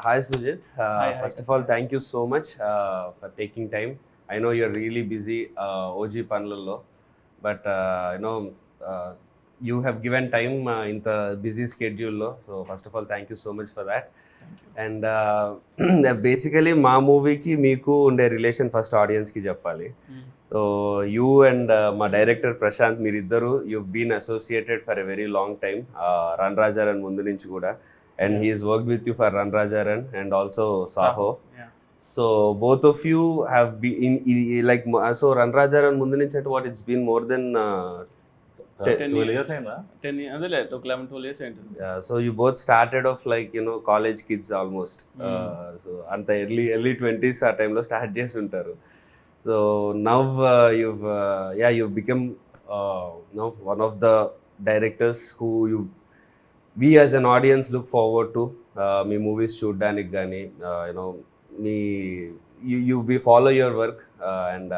Hi Sujit. Hi, First of all, Kasaya. thank you so much for taking time. I know you're really busy, OG Panlallo, but uh, you have given time in the busy schedule. So first of all, thank you so much for that. Thank you. And basically మా మూవీకి మీకు ఉండే relation first ఆడియన్స్కి చెప్పాలి. So you and మా director Prashanth మీరిద్దరు you been associated for a very long time, run Raja Run ముందు నుంచి కూడా. And Yeah. he's worked with you for Run Rajaran and also Saho. Yeah. So both of you have been like so Run Rajaran ముందు నుంచి అంటే what it's been more than 12 years అయిందా? 10 అదేలే ఒక 11-12 years ఏంటి. so you both started off like college kids almost. So అంత early 20s ఆ టైంలో స్టార్ట్ చేసి ఉంటారు. So now you've become one of the directors who we as an audience look forward to మీ మూవీస్ చూడడానికి కానీ మీ we follow your work and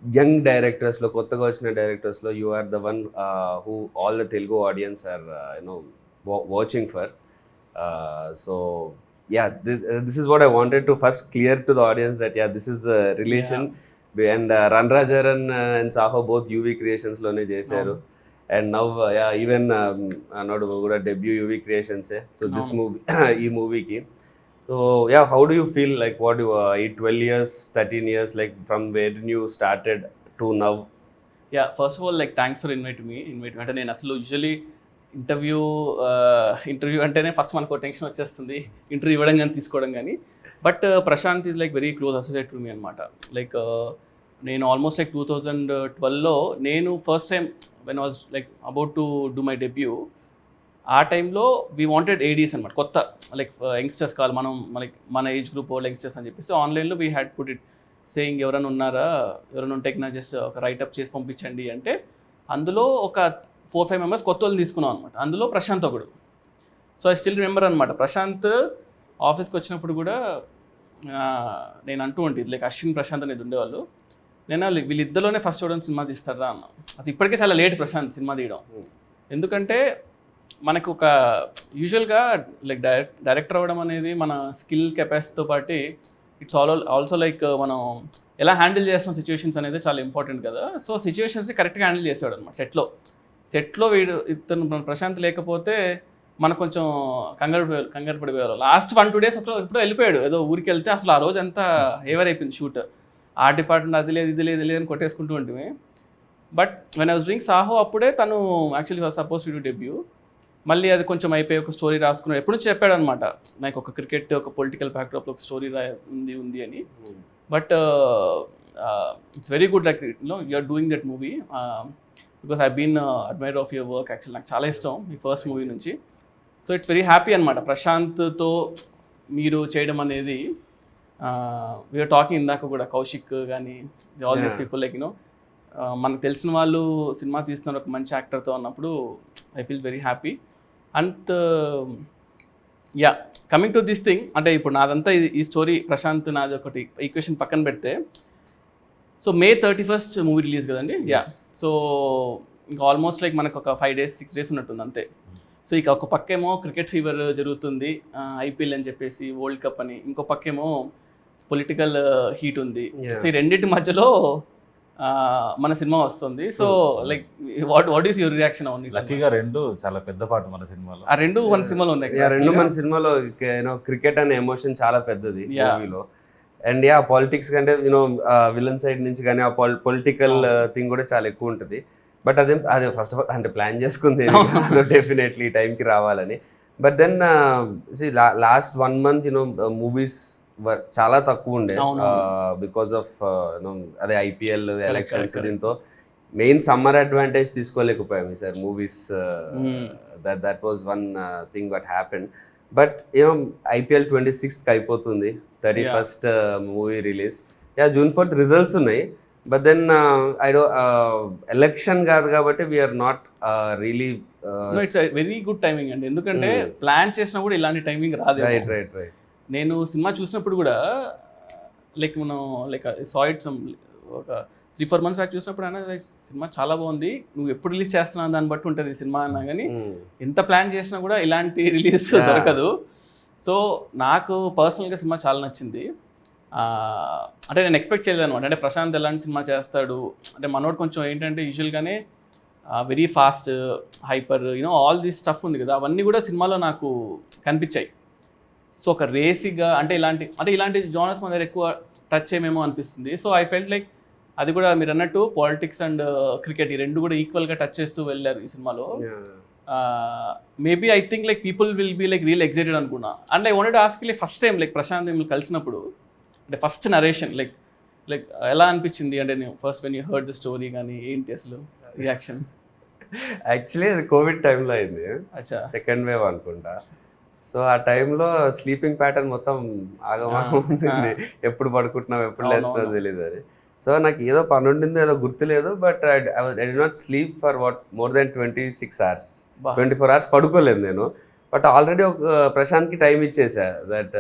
young డైరెక్టర్స్లో కొత్తగా వచ్చిన డైరెక్టర్స్లో you are the one who all the Telugu audience are watching for. So yeah, this is what I wanted to first clear to the audience that this is the relation. And Run Rajaran and Saho both UV Creations లోనే చేశారు. And now even not కూడా debut UV Creations. So this movie ఈ మూవీకి, so yeah, how do you feel, like what do 12 years 13 years, like from where you started to now? Yeah first of all like thanks for invite అంటే నేను అసలు usually interview అంటేనే first మనకు tension వచ్చేస్తుంది, interview ఇవ్వడం కానీ తీసుకోవడం కానీ. But Prashanth is like very close associate to me అనమాట. లైక్ నేను ఆల్మోస్ట్ లైక్ 2012లో నేను first time when was like about to do my debut, ఆ టైంలో వీ వాంటెడ్ ఏడీస్ అనమాట, కొత్త లైక్ యంగ్స్టర్స్ కావాలి మనం, లైక్ మన ఏజ్ గ్రూప్ వాళ్ళు యంగ్స్టర్స్ అని చెప్పేసి ఆన్లైన్లో we had put it saying ఎవరైనా ఉన్నారా, ఎవరైనా ఉంటే నా జస్ట్ ఒక రైటప్ చేసి పంపించండి అంటే అందులో ఒక 4-5 మెంబర్స్ కొత్త వాళ్ళని తీసుకున్నాం అనమాట. అందులో ప్రశాంత్ ఒకడు. సో ఐ స్టిల్ రిమెంబర్ అనమాట, ప్రశాంత్ ఆఫీస్కి వచ్చినప్పుడు కూడా నేను అంటూ ఉంటుంది లైక్ అశ్విన్ ప్రశాంత్ అనేది ఉండేవాళ్ళు, నేను వీళ్ళిద్దరిలోనే ఫస్ట్ చూడడం సినిమా తీస్తారా అన్న. అది ఇప్పటికే చాలా లేట్ ప్రశాంత్ సినిమా తీయడం, ఎందుకంటే మనకు ఒక యూజువల్గా లైక్ డైరెక్టర్ అవ్వడం అనేది మన స్కిల్ కెపాసిటీతో పాటు ఇట్స్ ఆల్సో లైక్ మనం ఎలా హ్యాండిల్ చేస్తాం సిచ్యువేషన్స్ అనేది చాలా ఇంపార్టెంట్ కదా. సో సిచ్యువేషన్స్ని కరెక్ట్గా హ్యాండిల్ చేసేవాడు అనమాట. సెట్లో వీడు ఇతను ప్రశాంత్ లేకపోతే మనకు కొంచెం కంగారు పడిపోయారు. లాస్ట్ 1-2 days ఎప్పుడో వెళ్ళిపోయాడు, ఏదో ఊరికి వెళ్తే అసలు ఆ రోజు అంతా ఏవర్ అయిపోయింది షూట్. ఆ డిపార్ట్మెంట్ అది లేదు ఇది లేదు అని కొట్టేసుకుంటూ ఉంటుంది. But when I was doing Saaho అప్పుడే తను actually was suppose to do debut. మళ్ళీ అది కొంచెం అయిపోయి ఒక స్టోరీ రాసుకున్నాడు. ఎప్పుడు నుంచి చెప్పాడు అనమాట, నాకు ఒక క్రికెట్ ఒక పొలిటికల్ బ్యాక్డ్రాప్లో ఒక స్టోరీ ఉంది అని. But it's very good like you are doing that movie because I been admire of your work. Actual నాకు చాలా ఇష్టం మీ ఫస్ట్ మూవీ నుంచి. సో ఇట్స్ వెరీ హ్యాపీ అనమాట ప్రశాంత్తో మీరు చేయడం అనేది. వీఆర్ టాకింగ్ ఇందాక కూడా కౌశిక్ కానీ ఆల్ దీస్ పీపుల్ లైక్ మనకు తెలిసిన వాళ్ళు సినిమా తీస్తున్నారు ఒక మంచి యాక్టర్తో అన్నప్పుడు I feel very happy. And yeah coming to this thing, అంటే ఇప్పుడు నాదంతా ఈ స్టోరీ ప్రశాంత్ నాది ఒకటి ఈక్వేషన్ పక్కన పెడితే, so May 31st movie release కదండి. యా సో ఇంకా ఆల్మోస్ట్ లైక్ మనకు ఒక 5 days 6 days ఉన్నట్టుంది అంతే. సో ఇక ఒక పక్కేమో క్రికెట్ ఫీవర్ జరుగుతుంది, ఐపీఎల్ అని చెప్పేసి, వరల్డ్ కప్ అని, ఇంకో పక్కేమో పొలిటికల్ హీట్ ఉంది. సో ఈ రెండింటి మధ్యలో మన సినిమా వస్తుంది. So like what is your reaction అవును? లక్కీగా రెండు చాలా పెద్ద పాట మన సినిమాలో, ఆ రెండు మన సినిమాలో ఉన్నాయి. రెండు మన సినిమాలో క్రికెట్ అనే ఎమోషన్ చాలా పెద్దది మూవీలో. అండ్ పాలిటిక్స్ కంటే విలన్ సైడ్ నుంచి కానీ ఆ పొలిటికల్ థింగ్ కూడా చాలా ఎక్కువ ఉంటుంది. బట్ అదే ఫస్ట్ ఆఫ్ ఆల్ అంటే ప్లాన్ చేసుకుంది డెఫినెట్లీ టైంకి రావాలని. But then last 1 month movies చాలా తక్కువ ఉండే బికాస్ ఆఫ్ అదే ఐపీఎల్ ఎలక్షన్స్. దీంతో మెయిన్ సమ్మర్ అడ్వాంటేజ్ తీసుకోలేకపోయాం sir movies. That was one thing what happened. But IPL 26th అయిపోతుంది, 31st movie release. June 4th results ఉన్నాయి. బట్ దెన్ ఎలక్షన్ కాదు కాబట్టి we're not really it's very good timing అండి, ఎందుకంటే plan చేసినా కూడా ఇలాంటి టైమింగ్ రాదు. రైట్ నేను సినిమా చూసినప్పుడు కూడా లైక్ మనం లైక్ సాయిడ్ ఒక 3-4 months బ్యాక్ చూసినప్పుడు అయినా లైక్ సినిమా చాలా బాగుంది, నువ్వు ఎప్పుడు రిలీజ్ చేస్తున్నావు దాన్ని బట్టి ఉంటుంది సినిమా అన్నా. కానీ ఎంత ప్లాన్ చేసినా కూడా ఇలాంటి రిలీజ్ దొరకదు. సో నాకు పర్సనల్గా సినిమా చాలా నచ్చింది. అంటే నేను ఎక్స్పెక్ట్ చేయలేదు అనమాట. అంటే ప్రశాంత్ ఎలాంటి సినిమా చేస్తాడు అంటే మనోడు కొంచెం ఏంటంటే యూజువల్గానే very fast, hyper, all this stuff ఉంది కదా, అవన్నీ కూడా సినిమాలో నాకు కనిపించాయి. సో ఒక రేసిగా అంటే ఇలాంటి జోనర్స్ మన దగ్గర ఎక్కువ టచ్ చేయమేమో అనిపిస్తుంది. సో ఐ ఫెల్ట్ లైక్ అది కూడా మీరు అన్నట్టు పాలిటిక్స్ అండ్ క్రికెట్ ఈ రెండు కూడా ఈక్వల్గా టచ్ చేస్తూ వెళ్ళారు ఈ సినిమాలో. Maybe I think like people will be like real excited అనుకున్నా. And I wanted to ask like first time like Prashanth మిమ్మల్ని కలిసినప్పుడు అంటే ఫస్ట్ నరేషన్ లైక్ ఎలా అనిపించింది అంటే నేను first when you heard the story కానీ ఏంటి అసలు రియాక్షన్? యాక్చువల్లీ అది కోవిడ్ టైంలో అయింది, అచ్చా సెకండ్ వేవ్ అనుకుంటా. సో ఆ టైంలో స్లీపింగ్ ప్యాటర్న్ మొత్తం ఆగమాగం ఉంటుంది, ఎప్పుడు పడుకుంటున్నాం ఎప్పుడు లేస్తున్నాం తెలియదు అది. సో నాకు ఏదో పని ఉండిందో ఏదో గుర్తులేదు, but I did not sleep for more than 26 hours, 24 hours పడుకోలేదు నేను. బట్ ఆల్రెడీ ఒక ప్రశాంత్కి టైం ఇచ్చేసా దట్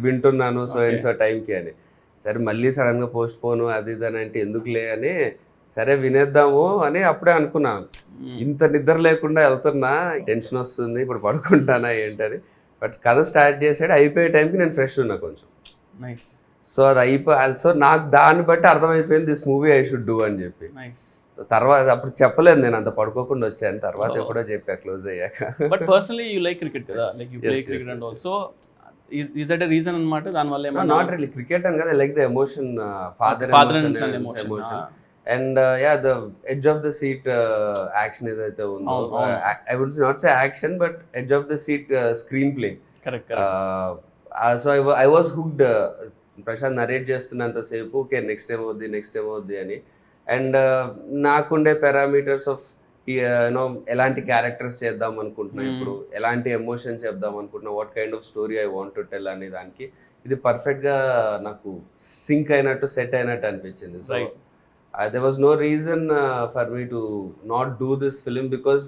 వింటున్నాను సో అండ్ సో టైంకి అని. సరే మళ్ళీ సడన్గా పోస్ట్ పోను అది ఇది అని అంటే ఎందుకులే అని సరే వినేద్దాము అని అప్పుడే అనుకున్నా. ఇంత నిద్ర లేకుండా వెళ్తున్నా, టెన్షన్ వస్తుంది ఇప్పుడు పడుకుంటానా ఏంటని. బట్ కథ స్టార్ట్ చేసాడు, అయిపోయే టైంకి నేను ఫ్రెష్ ఉన్నా కొంచెం. సో అది సో నాకు దాన్ని బట్టి అర్థమైపోయింది this movie I should do అని చెప్పి. తర్వాత అప్పుడు చెప్పలేదు నేను అంత పడుకోకుండా వచ్చాను, తర్వాత ఎప్పుడో చెప్పా క్లోజ్ అయ్యాక. But personally you like cricket కదా, like you play cricket and also is that a reason అన్నమాట దానివల్ల ఏమన్నా? నాట్ రియల్లీ క్రికెట్ అని కదా, like the emotion, father emotion and the edge of the seat action ఏదైతే ఉందో, I would not say action but edge of the seat screenplay. Correct. So I was hooked. Prashanth narrate చేస్తున్నంతసేపు okay next ఏమవుద్ది అని. And నాకుండే parameters of ఎలాంటి characters చేద్దాం అనుకుంటున్నా, ఇప్పుడు ఎలాంటి ఎమోషన్ చెప్దాం అనుకుంటున్నా, what kind of story I want to tell అనే దానికి ఇది పర్ఫెక్ట్గా నాకు సింక్ అయినట్టు సెట్ అయినట్టు అనిపించింది. So there was no reason for me to not do this film, because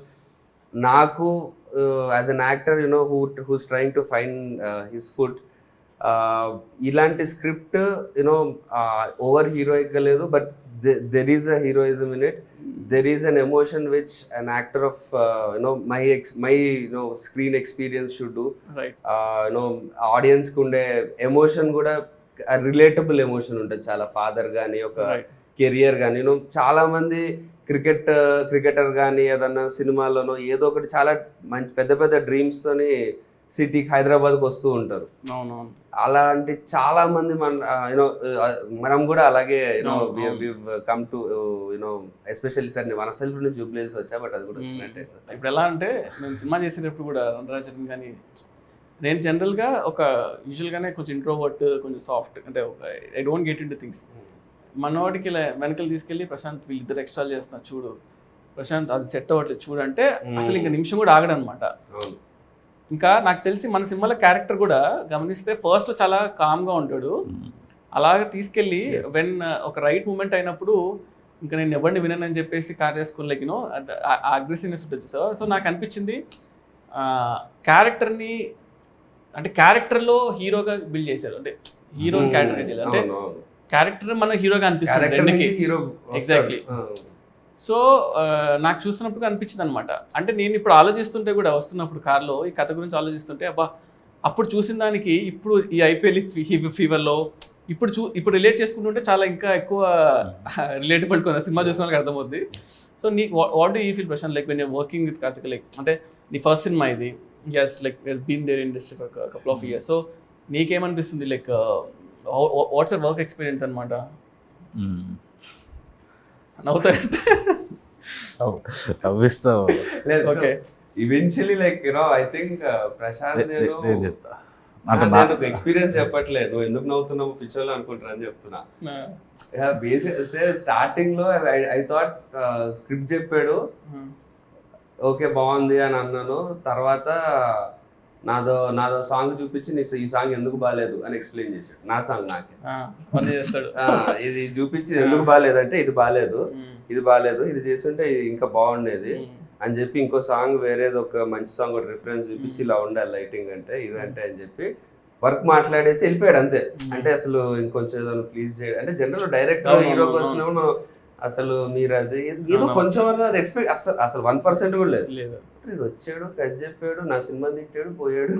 నాకు as an actor who's trying to find his foot, ఇలాంటి స్క్రిప్ట్ ఓవర్ హీరోయిక్గా లేదు, but there is a heroism in it, there is an emotion which an actor of my screen experience should do. Right. Audience కి ఉండే emotion కూడా relatable emotion ఉంటుంది చాలా. Father కానీ ఒక career కానీ చాలా మంది క్రికెటర్ కానీ ఏదన్నా సినిమాల్లోనో ఏదో ఒకటి చాలా మంచి పెద్ద పెద్ద డ్రీమ్స్ తోని సిటీకి హైదరాబాద్కి వస్తూ ఉంటారు. అలాంటి చాలా మంది మనం కూడా అలాగే కమ్ టు ఎస్పెషల్లీ సార్ నేను వనసల్పి నుంచి జూబ్లీహిల్స్ వచ్చా, బట్ అది కూడా వచ్చినట్టే. ఇప్పుడు ఎలా అంటే నేను సినిమా చేసేటప్పుడు కూడా రంగరాజన్ కానీ నేను జనరల్గా ఒక యూజువల్గానే కొంచెం ఇంట్రోవర్ట్, కొంచెం సాఫ్ట్, అంటే I don't get into things. మనవాడికి ఇలా వెనకలు తీసుకెళ్ళి ప్రశాంత్ వీళ్ళిద్దరు ఎక్స్ట్రా చేస్తున్నా చూడు, ప్రశాంత్ అది సెట్ అవ్వట్లేదు చూడు అంటే అసలు ఇంకా నిమిషం కూడా ఆగడనమాట. ఇంకా నాకు తెలిసి మన సినిమాలో క్యారెక్టర్ కూడా గమనిస్తే ఫస్ట్లో చాలా కామ్గా ఉంటాడు, అలాగే తీసుకెళ్ళి వెన్ ఒక రైట్ మూమెంట్ అయినప్పుడు ఇంకా నేను ఎవరిని వినని చెప్పేసి కార్ చేసుకుని లైక్ అగ్రెసివ్నెస్ ఉంటుంది. సో నాకు అనిపించింది క్యారెక్టర్ని అంటే క్యారెక్టర్లో హీరోగా బిల్డ్ చేశారు, అంటే హీరోని క్యారెక్టర్గా చేయాలి, అంటే క్యారెక్టర్ మన హీరోగా అనిపిస్తుంది ఎగ్జాక్ట్లీ. సో నాకు చూస్తున్నప్పుడు అనిపించింది అనమాట. అంటే నేను ఇప్పుడు ఆలోచిస్తుంటే కూడా వస్తున్నప్పుడు కార్లో ఈ కథ గురించి ఆలోచిస్తుంటే అబ్బా అప్పుడు చూసిన దానికి ఇప్పుడు ఈ ఐపీఎల్ ఫీవర్లో ఇప్పుడు రిలేట్ చేసుకుంటుంటే చాలా ఇంకా ఎక్కువ రిలేటబుల్ కొంత సినిమా చూసిన వాళ్ళకి అర్థమవుతుంది. సో నీ what do you feel Prashanth like when you're working with Karthik, like అంటే నీ ఫస్ట్ సినిమా ఇది, yes like has been there in industry for a couple of years, so నీకేమనిపిస్తుంది like what's your work experience అన్నమాట? నవ్విస్తావు. Okay eventually like I think Prashanth నేను చెప్తా నాకు experience చెప్పట్లేదు, నువ్వు ఎందుకు నవ్వుతున్నావు పిక్చర్లో అనుకుంటారు అని చెప్తున్నా. బేసిక్ స్టార్టింగ్ లో ఐ థాట్ స్క్రిప్ట్ చెప్పాడు ఓకే బాగుంది అని అన్నాను, తర్వాత నాదో సాంగ్ చూపించి ఈ సాంగ్ ఎందుకు బాగాలేదు అని ఎక్స్ప్లెయిన్ చేశాడు. నా సాంగ్ నాకే ఇది చూపించి ఎందుకు బాగాలేదంటే ఇది బాగాలేదు ఇది చేస్తుంటే ఇంకా బాగుండేది అని చెప్పి ఇంకో సాంగ్ వేరేది ఒక మంచి సాంగ్ ఒక రిఫరెన్స్ చూపించి ఇలా ఉండాలి లైటింగ్ అంటే ఇదంటే అని చెప్పి వర్క్ మాట్లాడేసి వెళ్ళిపోయాడు అంతే. అంటే అసలు ఇంకొంచెం ఏదో ప్లీజ్ చేయాలి అంటే జనరల్ డైరెక్టర్ హీరో కోసం అసలు మీరు అది ఏదో కొంచెం అది ఎక్స్పెక్ట్ అసలు 1% కూడా లేదు. వచ్చాడు కట్ చెప్పాడు, నా సినిమా తిట్టాడు పోయాడు.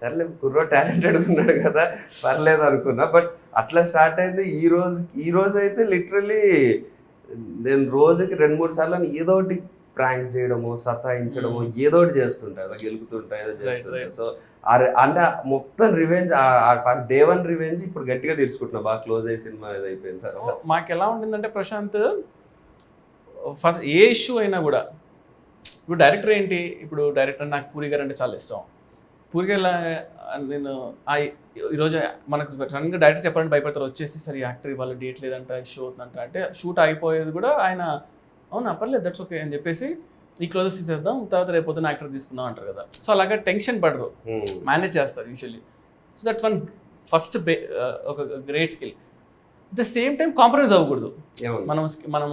సర్లే కుర్రో టాలెంటెడ్ ఉన్నాడు కదా పర్లేదు అనుకున్నా. బట్ అట్లా స్టార్ట్ అయింది. ఈ రోజు అయితే లిటరల్లీ నేను రోజుకి 2-3 సార్లు ఏదో ఒకటి ప్రాంక్ చేయడము, సతాయించడము, ఏదో ఒకటి చేస్తుంటా, అలా గెలుపుతుంటా, ఏదో చేస్తుంటా. సో అంటే మొత్తం రివెంజ్, డే 1 రివెంజ్ ఇప్పుడు గట్టిగా తీర్చుకుంటున్నా, బాగా క్లోజ్ అయ్యి సినిమా ఇది అయిపోయిన తర్వాత. మాకు ఎలా ఉంటుందంటే ప్రశాంత్, ఫస్ట్ ఏ ఇష్యూ అయినా కూడా, ఇప్పుడు డైరెక్టర్ ఏంటి, ఇప్పుడు డైరెక్టర్ నాకు పూరి గారు అంటే చాలా ఇష్టం. పూరి గారు నేను ఈరోజు మనకు సడన్గా డైరెక్టర్ చెప్పాలంటే భయపడతారు, వచ్చేసి సరే యాక్టర్ ఇవాళ డేట్ లేదంట, ఇష్యూ అవుతుందంట అంటే షూట్ అయిపోయేది కూడా ఆయన అవునా పర్లేదు దట్స్ ఓకే అని చెప్పేసి ఈ క్లోజెస్ తీసేద్దాం, తర్వాత రేపు పొద్దున యాక్టర్ తీసుకుందాం అంటారు కదా. సో అలాగే టెన్షన్ పడరు, మేనేజ్ చేస్తారు usually. So that's one first ఒక great skill. At the same time compromise అవ్వకూడదు.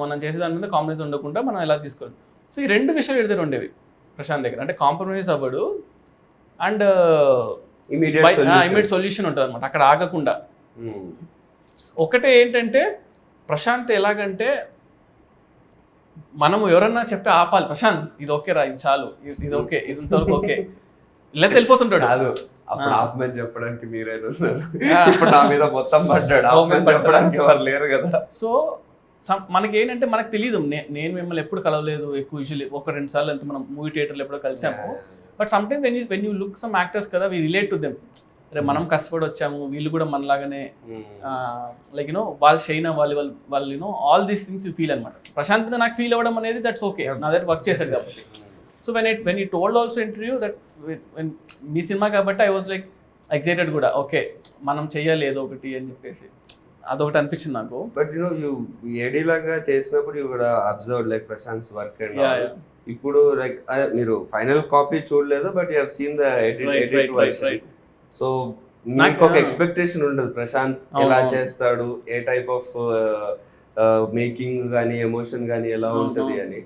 మనం చేసే దాని మీద కాంప్రమైజ్ ఉండకుండా మనం ఎలా తీసుకోవాలి. సో ఈ 2 విషయాలు ఎదురు ఉండేవి ప్రశాంత్ దగ్గర, అంటే కాంప్రమైజ్ అవ్వడు అండ్ ఇమీడియట్ సొల్యూషన్ ఉంటుంది అనమాట, అక్కడ ఆగకుండా. ఒకటే ఏంటంటే ప్రశాంత్ ఎలాగంటే, మనము ఎవరన్నా చెప్తే ఆపాలి, ప్రశాంత్ ఇది ఓకే రా, ఇది చాలు, ఇది ఓకే, ఇది ఇంతవరకు ఓకే, ఇలా వెళ్ళిపోతుంటాడు. అప్పుడు ఆపమని చెప్పడానికి మీరైనా ఇప్పుడు నా మీద మొత్తం పడ్డాడు, ఆపమని చెప్పడానికి ఎవరు లేరు కదా. సో మనకి ఏంటంటే మనకు తెలియదు, నేను మిమ్మల్ని ఎప్పుడు కలవలేదు ఎక్కువ, యూజువల్లీ 1-2 సార్లు అంత మనం మూవీ థియేటర్లో ఎప్పుడో కలిసాము. But some time when you look some actors కదా, వీ రిలేట్ టు దెమ్. అరే మనం కష్టపడి వచ్చాము, వీళ్ళు కూడా మనలాగానే లైక్ యూనో వాళ్ళు షైన్ అవ్వాలి, వాళ్ళు you know all these things you feel అనమాట. ప్రశాంత్ నాకు ఫీల్ అవ్వడం అనేది దట్స్ ఓకే, నా దగ్గర వర్క్ చేశాడు కాబట్టి. So when you told also interview that me cinema కాబట్టి ఐ వాజ్ లైక్ ఎక్సైటెడ్ కూడా, ఓకే మనం చెయ్యాలి ఏదో ఒకటి అని చెప్పేసి, అదొకటి అనిపించింది నాకు. బట్ యు ఏడీ లాగా చేసినప్పుడు యు కూడా observe like Prashanth work and ఇప్పుడు లైక్ మీరు ఫైనల్ కాపీ చూడలేదు, but you have seen the edited version. So మీకు ఒక ఎక్స్పెక్టేషన్ ఉండదు ప్రశాంత్ ఎలా చేస్తాడు, ఏ టైప్ ఆఫ్ మేకింగ్ కానీ ఎమోషన్ కానీ ఎలా ఉంటుంది అని.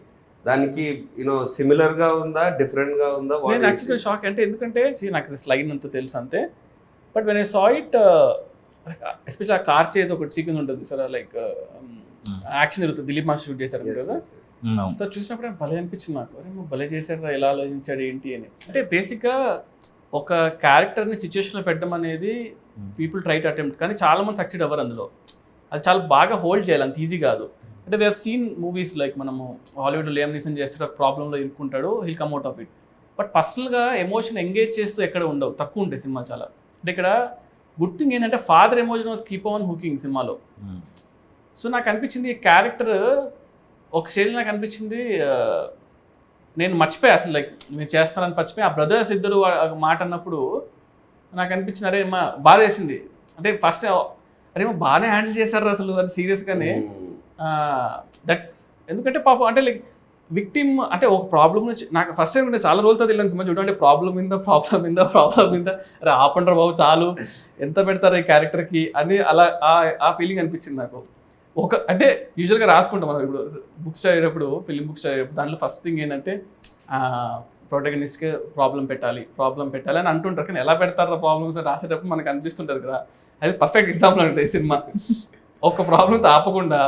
దానికి యూనో సిమిలర్ గా ఉందా, డిఫరెంట్ గా ఉందా? నేను యాక్చువల్గా షాక్, అంటే ఎందుకంటే నాకు స్లైడ్ అంతా తెలుసు అంతే, but when I saw it especially ఆ కార్ చేసి ఒకటి సీక్వెన్స్ ఉంటుంది సార్, లైక్ యాక్షన్ జరుగుతుంది, దిలీప్ మాస్టర్ షూట్ చేశారు కదా. సో చూసినప్పుడు భలే అనిపించింది నాకు, అరే భలే చేశాడు, ఎలా ఆలోచించాడు ఏంటి అని. అంటే బేసిక్గా ఒక క్యారెక్టర్ని సిచ్యువేషన్లో పెట్టడం అనేది పీపుల్ ట్రై టు అటెంప్ట్, కానీ చాలా మంది సక్సెడ్ అవ్వరు అందులో. అది చాలా బాగా హోల్డ్ చేయాలి, అంత ఈజీ కాదు. అంటే we have seen movies like మనము హాలీవుడ్ లియామ్ నీసన్ చేస్తే ఒక ప్రాబ్లంలో ఇరుక్కుంటాడు, he'll come out of it. But పర్సనల్గా ఎమోషన్ ఎంగేజ్ చేస్తూ ఎక్కడ ఉండవు, తక్కువ ఉంటాయి సినిమా చాలా. అంటే ఇక్కడ గుడ్ థింగ్ ఏంటంటే father emotion was keep on hooking సినిమాలో. సో నాకు అనిపించింది ఈ క్యారెక్టర్ ఒక స్టేజ్ నాకు అనిపించింది నేను మర్చిపోయా అసలు, లైక్ నేను చేస్తానని మర్చిపోయి ఆ బ్రదర్స్ ఇద్దరు మాట అన్నప్పుడు నాకు అనిపించింది, అరే మా బాధ వేసింది. అంటే ఫస్ట్ అరే మా బాగానే హ్యాండిల్ చేశారు అసలు అని సీరియస్గానే. దట్ ఎందుకంటే పాపం అంటే లైక్ విక్టిమ్ అంటే ఒక ప్రాబ్లమ్ నుంచి నాకు ఫస్ట్ టైం అంటే చాలా రోజులతో తెలియని సినిమా చూడండి, ప్రాబ్లం మీద అరే ఆపండ్రా బాబు చాలు, ఎంత పెడతారు ఈ క్యారెక్టర్కి అని అలా ఆ ఫీలింగ్ అనిపించింది నాకు. ఒక అంటే యూజువల్గా రాసుకుంటాం మనం ఇప్పుడు బుక్స్ చదివేటప్పుడు, ఫిలిం బుక్స్ చదివేటప్పుడు దాంట్లో ఫస్ట్ థింగ్ ఏంటంటే ప్రొటగనిస్ట్కి ప్రాబ్లం పెట్టాలి అని అంటుంటారు, కానీ ఎలా పెడతారు ప్రాబ్లమ్స్ రాసేటప్పుడు మనకు అనిపిస్తుంటుంది కదా. అది పర్ఫెక్ట్ ఎగ్జాంపుల్ అంటే ఈ సినిమా ఒక ప్రాబ్లంతో ఆపకుండా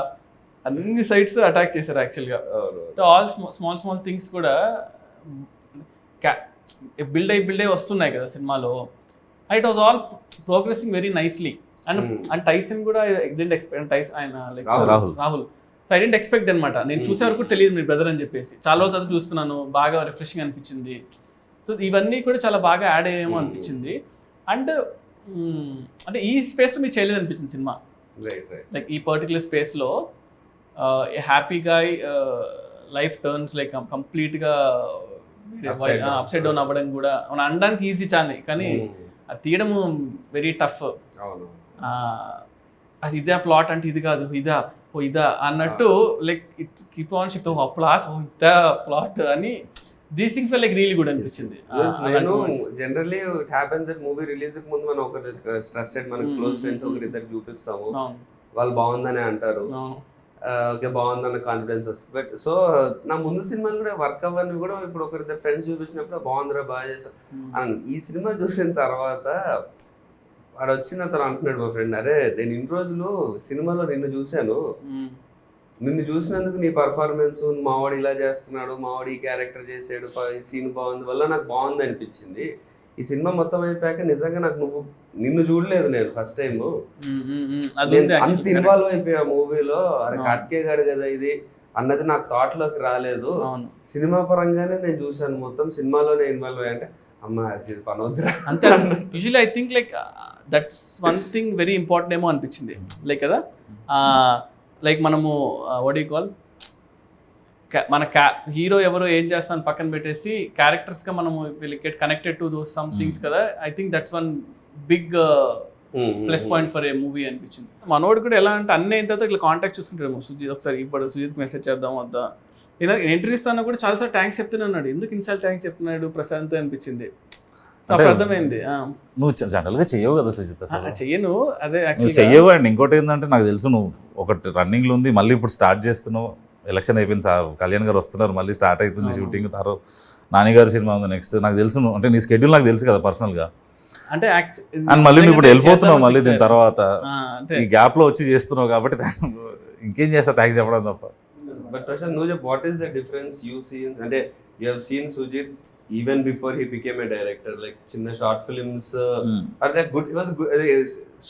అన్ని సైడ్స్ అటాక్ చేశారు యాక్చువల్గా. ఆల్ స్మాల్ థింగ్స్ కూడా బిల్డ్ అయ్యి వస్తున్నాయి కదా సినిమాలో. It was all progressing very nicely. And Tyson కూడా డెంట్ ఎక్స్పెక్ట్, ఆయన like Rahul. So I didn't expect అనమాట, నేను చూసే వరకు తెలియదు మీ బ్రదర్ అని చెప్పేసి. చాలా రోజులు చూస్తున్నాను, బాగా రిఫ్రెషింగ్ అనిపించింది. సో ఇవన్నీ కూడా చాలా బాగా యాడ్ అయ్యేమో అనిపించింది. అండ్ అంటే ఈ స్పేస్ మీరు చేయలేదు అనిపించింది సినిమా, లైక్ ఈ పర్టికులర్ స్పేస్లో happy guy life turns like కంప్లీట్గా అప్సైడ్ డౌన్ అవ్వడం కూడా మనం అనడానికి ఈజీ చాలు, కానీ అది తీయడం వెరీ టఫ్. అది ఇదే ప్లాట్ అంటే ఇది కాదు, ఇదా అన్నట్టు like it keep on shift plots ఇదా ప్లాట్ అని. These things like really good అనిపించింది. నేను generally it happens that movie release కి ముందు మనం ఒక ట్రస్టెడ్ మన క్లోజ్ ఫ్రెండ్స్ ఒకరిద్దరు చూపిస్తాము, వాళ్ళు బాగుందని అంటారు, ఓకే బాగుందన్న కాన్ఫిడెన్స్ వస్తుంది. బట్ సో నా ముందు సినిమాలు కూడా వర్క్ అవ్వని కూడా ఇప్పుడు ఒకరిద్దరు ఫ్రెండ్స్ చూపించినప్పుడు బాగుందిరా బాగా చేస్తా అని. ఈ సినిమా చూసిన తర్వాత వాడు వచ్చిన తను అంటున్నాడు మా ఫ్రెండ్, అరే నేను ఇన్ని రోజులు సినిమాలో నిన్ను చూశాను, నిన్ను చూసినందుకు నీ పర్ఫార్మెన్స్, మావాడు ఇలా చేస్తున్నాడు, మావాడు ఈ క్యారెక్టర్ చేసాడు, ఈ సీన్ బాగుంది వల్ల నాకు బాగుంది అనిపించింది. ఈ సినిమా మొత్తం అయిపోయాక నిజంగా నాకు నిన్ను చూడలేదు నేను ఫస్ట్ టైం, అది ఉంది అంత actually, ఇన్వాల్వ్ అయిపోయా మూవీలో. అరే అవును. కార్తికేయ గాడు కదా ఇది అన్నది నాకు థాట్ లోకి రాలేదు. అవును సినిమా పరంగానే నేను చూసాను మొత్తం, సినిమాలోనే ఇన్వాల్వ్ అయ్యంటే అమ్మ ఇది పనవద్దురా అంతే. Usually I think like that's one thing very important ఏమో అనిపించింది లైక్ కదా, లైక్ మనము వాట్ యూ కాల్ మన హీరో ఎవరో ఏం చేస్తాను పక్కన పెట్టేసి క్యారెక్టర్స్గా మనము will get connected to those some things కదా. I think that's one big plus point for a movie అనిపించింది. మనోడు కూడా ఎలా అంటే అన్నీ అయిన తర్వాత ఇట్లా కాంటాక్ట్ చూసుకుంటాడు సుజిత్, ఒకసారి ఇప్పుడు సుజిత్కి మెసేజ్ చేద్దాం వద్దా, నేను ఎంట్రీ ఇస్తాను కూడా చాలాసార్లు థ్యాంక్స్ చెప్తూనే ఉన్నాడు, ఎందుకు ఇన్సార్లు థ్యాంక్స్ చెప్తున్నాడు ప్రశాంత్ అనిపించింది. సో అప్పుడు అర్థమైంది నువ్వు జనరల్గా చెయ్యవు కదా సుజిత్, అసలు చెయ్యను అదే నువ్వు యాక్చువల్లీ చెయ్యవు. అండ్ ఇంకోటి ఏంటంటే నాకు తెలుసు నువ్వు ఒకటి రన్నింగ్లో ఉంది, మళ్ళీ ఇప్పుడు స్టార్ట్ చేస్తున్నావు, ఎలక్షన్ అయిపోయింది సార్, కళ్యాణ్ గారు వస్తున్నారు, మళ్ళీ స్టార్ట్ అవుతుంది షూటింగ్, తర్వాత నాని గారి సినిమా ఉంది నెక్స్ట్. నాకు తెలుసు నువ్వు అంటే నీ స్కెడ్యూల్ నాకు తెలుసు కదా పర్సనల్గా. అంటే అండ్ మళ్ళీ నువ్వు ఇప్పుడు వెళ్ళిపోతున్నావు మళ్ళీ దీని తర్వాత, అంటే ఈ గ్యాప్ లో వచ్చి చేస్తున్నావు కాబట్టి ఇంకేం చేస్తా థ్యాంక్స్ చెప్పడం తప్ప. బట్ ప్రశాంత్ నువ్వు చెప్పు, what is the difference you seen, అంటే you have seen Sujeeth even before he became a director, like చిన్న షార్ట్ ఫిల్మ్స్ అంటే good, it was good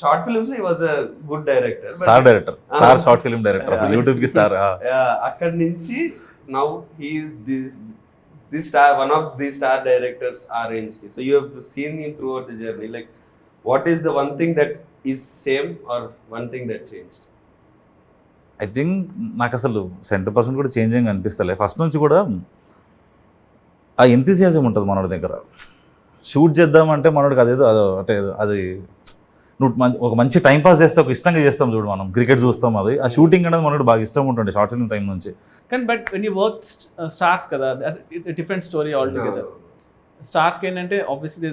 short films, he was a good director, star director, star short film director, YouTube కి star. అక్కడి నుంచి now he is this star, one of the star directors our range. So you have seen him throughout the journey, like what is the one thing that is same or one thing that changed? I think నాకు అసలు 100% కూడా changing అనిపిస్తలే. First నుంచి కూడా ఆ ఎంతూసియాజం ఉంటుంది మనోడి దగ్గర. Shoot చేద్దామంటే మనోడికి అదేదో అంటే అది నువ్వు ఒక మంచి టైం పాస్ చేస్తే ఒక ఇష్టంగా చేస్తాం చూడు, మనం క్రికెట్ చూస్తాం, అది ఆ షూటింగ్ అనేది మనోడు బాగా ఇష్టం ఉంటుంది షార్ట్ ఫిల్మ్ టైం నుంచి. కానీ but when you work stars కదా, it's different story altogether. స్టార్స్కి ఏంటంటే ఆబ్వియస్లీ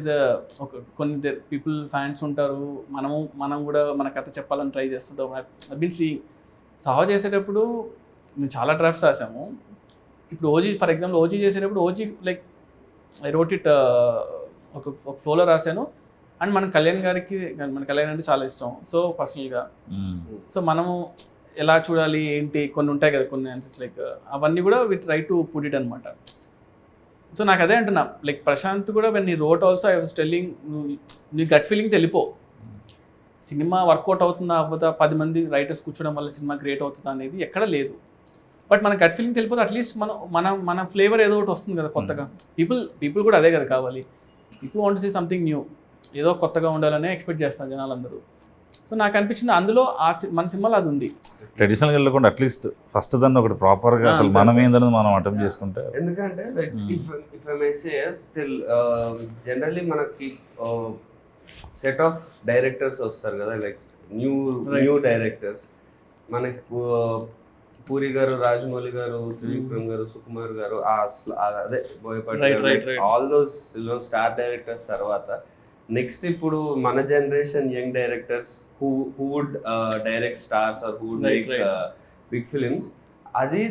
ఒక కొన్ని పీపుల్ ఫ్యాన్స్ ఉంటారు, మనం కూడా మన కథ చెప్పాలని ట్రై చేస్తుంటాం. ఐ బీన్ సీయింగ్ సహా చేసేటప్పుడు మేము చాలా డ్రాఫ్ట్స్ రాసాము. ఇప్పుడు ఓజీ ఫర్ ఎగ్జాంపుల్ ఓజీ చేసేటప్పుడు OG like I wrote it ఒక ఫ్లోలో రాశాను. అండ్ మన కళ్యాణ్ అంటే చాలా ఇష్టం, సో పర్సనల్గా. సో మనము ఎలా చూడాలి ఏంటి కొన్ని ఉంటాయి కదా, కొన్ని ఆన్సర్స్ లైక్ అవన్నీ కూడా we try to put it అనమాట. సో నాకు అదే అంటున్నా, లైక్ ప్రశాంత్ కూడా వెన్ నీ wrote also I was telling, నీ గట్ ఫీలింగ్ తెలిపో సినిమా వర్కౌట్ అవుతుందా అవ్వదా, 10 మంది రైటర్స్ కూర్చోవడం వల్ల సినిమా క్రియేట్ అవుతుందా అనేది ఎక్కడ లేదు. బట్ మన గట్ ఫీలింగ్ తెలిపోతే అట్లీస్ట్ మన ఫ్లేవర్ ఏదో ఒకటి వస్తుంది కదా కొత్తగా. పీపుల్ కూడా అదే కదా కావాలి. People want to see something new, ఏదో కొత్తగా ఉండాలనే ఎక్స్పెక్ట్ చేస్తాను జనాలందరూ. సో నాకు అనిపించింది అందులో మన సినిమాలో అది ఉంది. ట్రెడిషనల్గా వెళ్ళకుండా అట్లీస్ట్ ఫస్ట్ దాన్ని ఒకటి ప్రాపర్గా అసలు మనం ఏందనేది మనం అటెంప్ట్ చేసుకుంటే. ఎందుకంటే like if I may say generally మనకి సెట్ ఆఫ్ డైరెక్టర్స్ వస్తారు కదా, లైక్ న్యూ డైరెక్టర్స్. మనకి పూరి గారు, రాజమౌళి గారు, త్రివిక్రమ్ గారు, సుకుమార్ గారు, అదే Boyapati, all those star directors తర్వాత నెక్స్ట్ ఇప్పుడు మన generation young directors who would direct stars or who would make big films, అది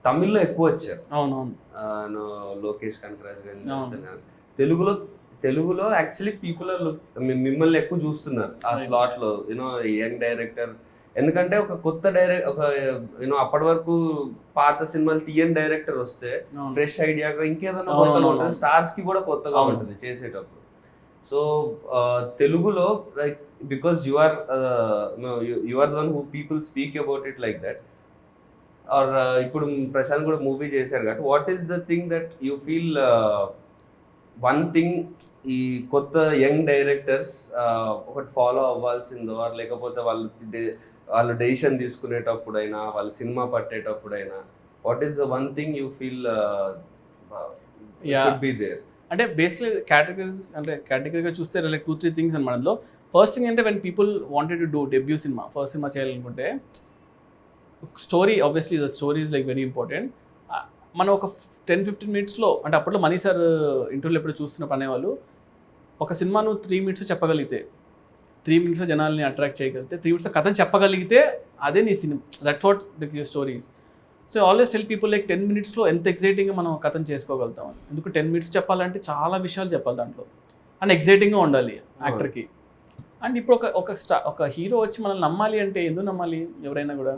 తమిళ్లో ఎక్కువ వచ్చారు. అవునవును, లోకేష్ కనకరాజ్ గారు. తెలుగులో యాక్చువల్లీ పీపుల్ మిమ్మల్ని ఎక్కువ చూస్తున్నారు ఆ స్లాట్ లో, యూనో యంగ్ డైరెక్టర్. ఎందుకంటే ఒక కొత్త అప్పటి వరకు పాత సినిమాలు తీయని డైరెక్టర్ వస్తే ఫ్రెష్ ఐడియాగా ఇంకేదైనా కొత్తగా ఉంటుంది, స్టార్స్ కి కూడా కొత్తగా ఉంటుంది చేసేటప్పుడు. సో తెలుగులో like because you are the one who people speak about it like that, are ఇప్పుడు ప్రశాంత్ కూడా మూవీ చేశారు కాబట్టి what is the thing that you feel one thing ఈ కొత్త యంగ్ డైరెక్టర్స్ ఒకటి ఫాలో అవ్వాల్సిందో, లేకపోతే వాళ్ళు డెసిషన్ తీసుకునేటప్పుడైనా, వాళ్ళు సినిమా పట్టేటప్పుడైనా, what is the one thing you feel should be there? అంటే బేసిక్లీ కేటగిరీగా చూస్తే లైక్ 2-3 థింగ్స్ అనమాట. అందులో ఫస్ట్ థింగ్ అంటే when people wanted to do debut సినిమా, ఫస్ట్ సినిమా చేయాలనుకుంటే story, obviously the story is like very important. మనం ఒక 10-15 మినిట్స్లో, అంటే అప్పట్లో మనీ సార్ ఇంటర్వ్యూలో ఎప్పుడు చూస్తున్నప్పుడు అనేవాళ్ళు, ఒక సినిమా నువ్వు 3 మినిట్స్ చెప్పగలిగితే, 3 మినిట్స్లో జనాల్ని అట్రాక్ట్ చేయగలిగితే, 3 మినిట్స్లో కథను చెప్పగలిగితే అదే నీ cinema, that's what the stories. So always tell people like 10 మినిట్స్లో ఎంత ఎగ్జైటింగ్గా మనం కథను చేసుకోగలుగుతాం. ఎందుకు 10 మినిట్స్ చెప్పాలంటే చాలా విషయాలు చెప్పాలి దాంట్లో, అండ్ ఎగ్జైటింగ్గా ఉండాలి యాక్టర్కి. అండ్ ఇప్పుడు ఒక హీరో వచ్చి మనల్ని నమ్మాలి అంటే ఎందుకు నమ్మాలి ఎవరైనా కూడా,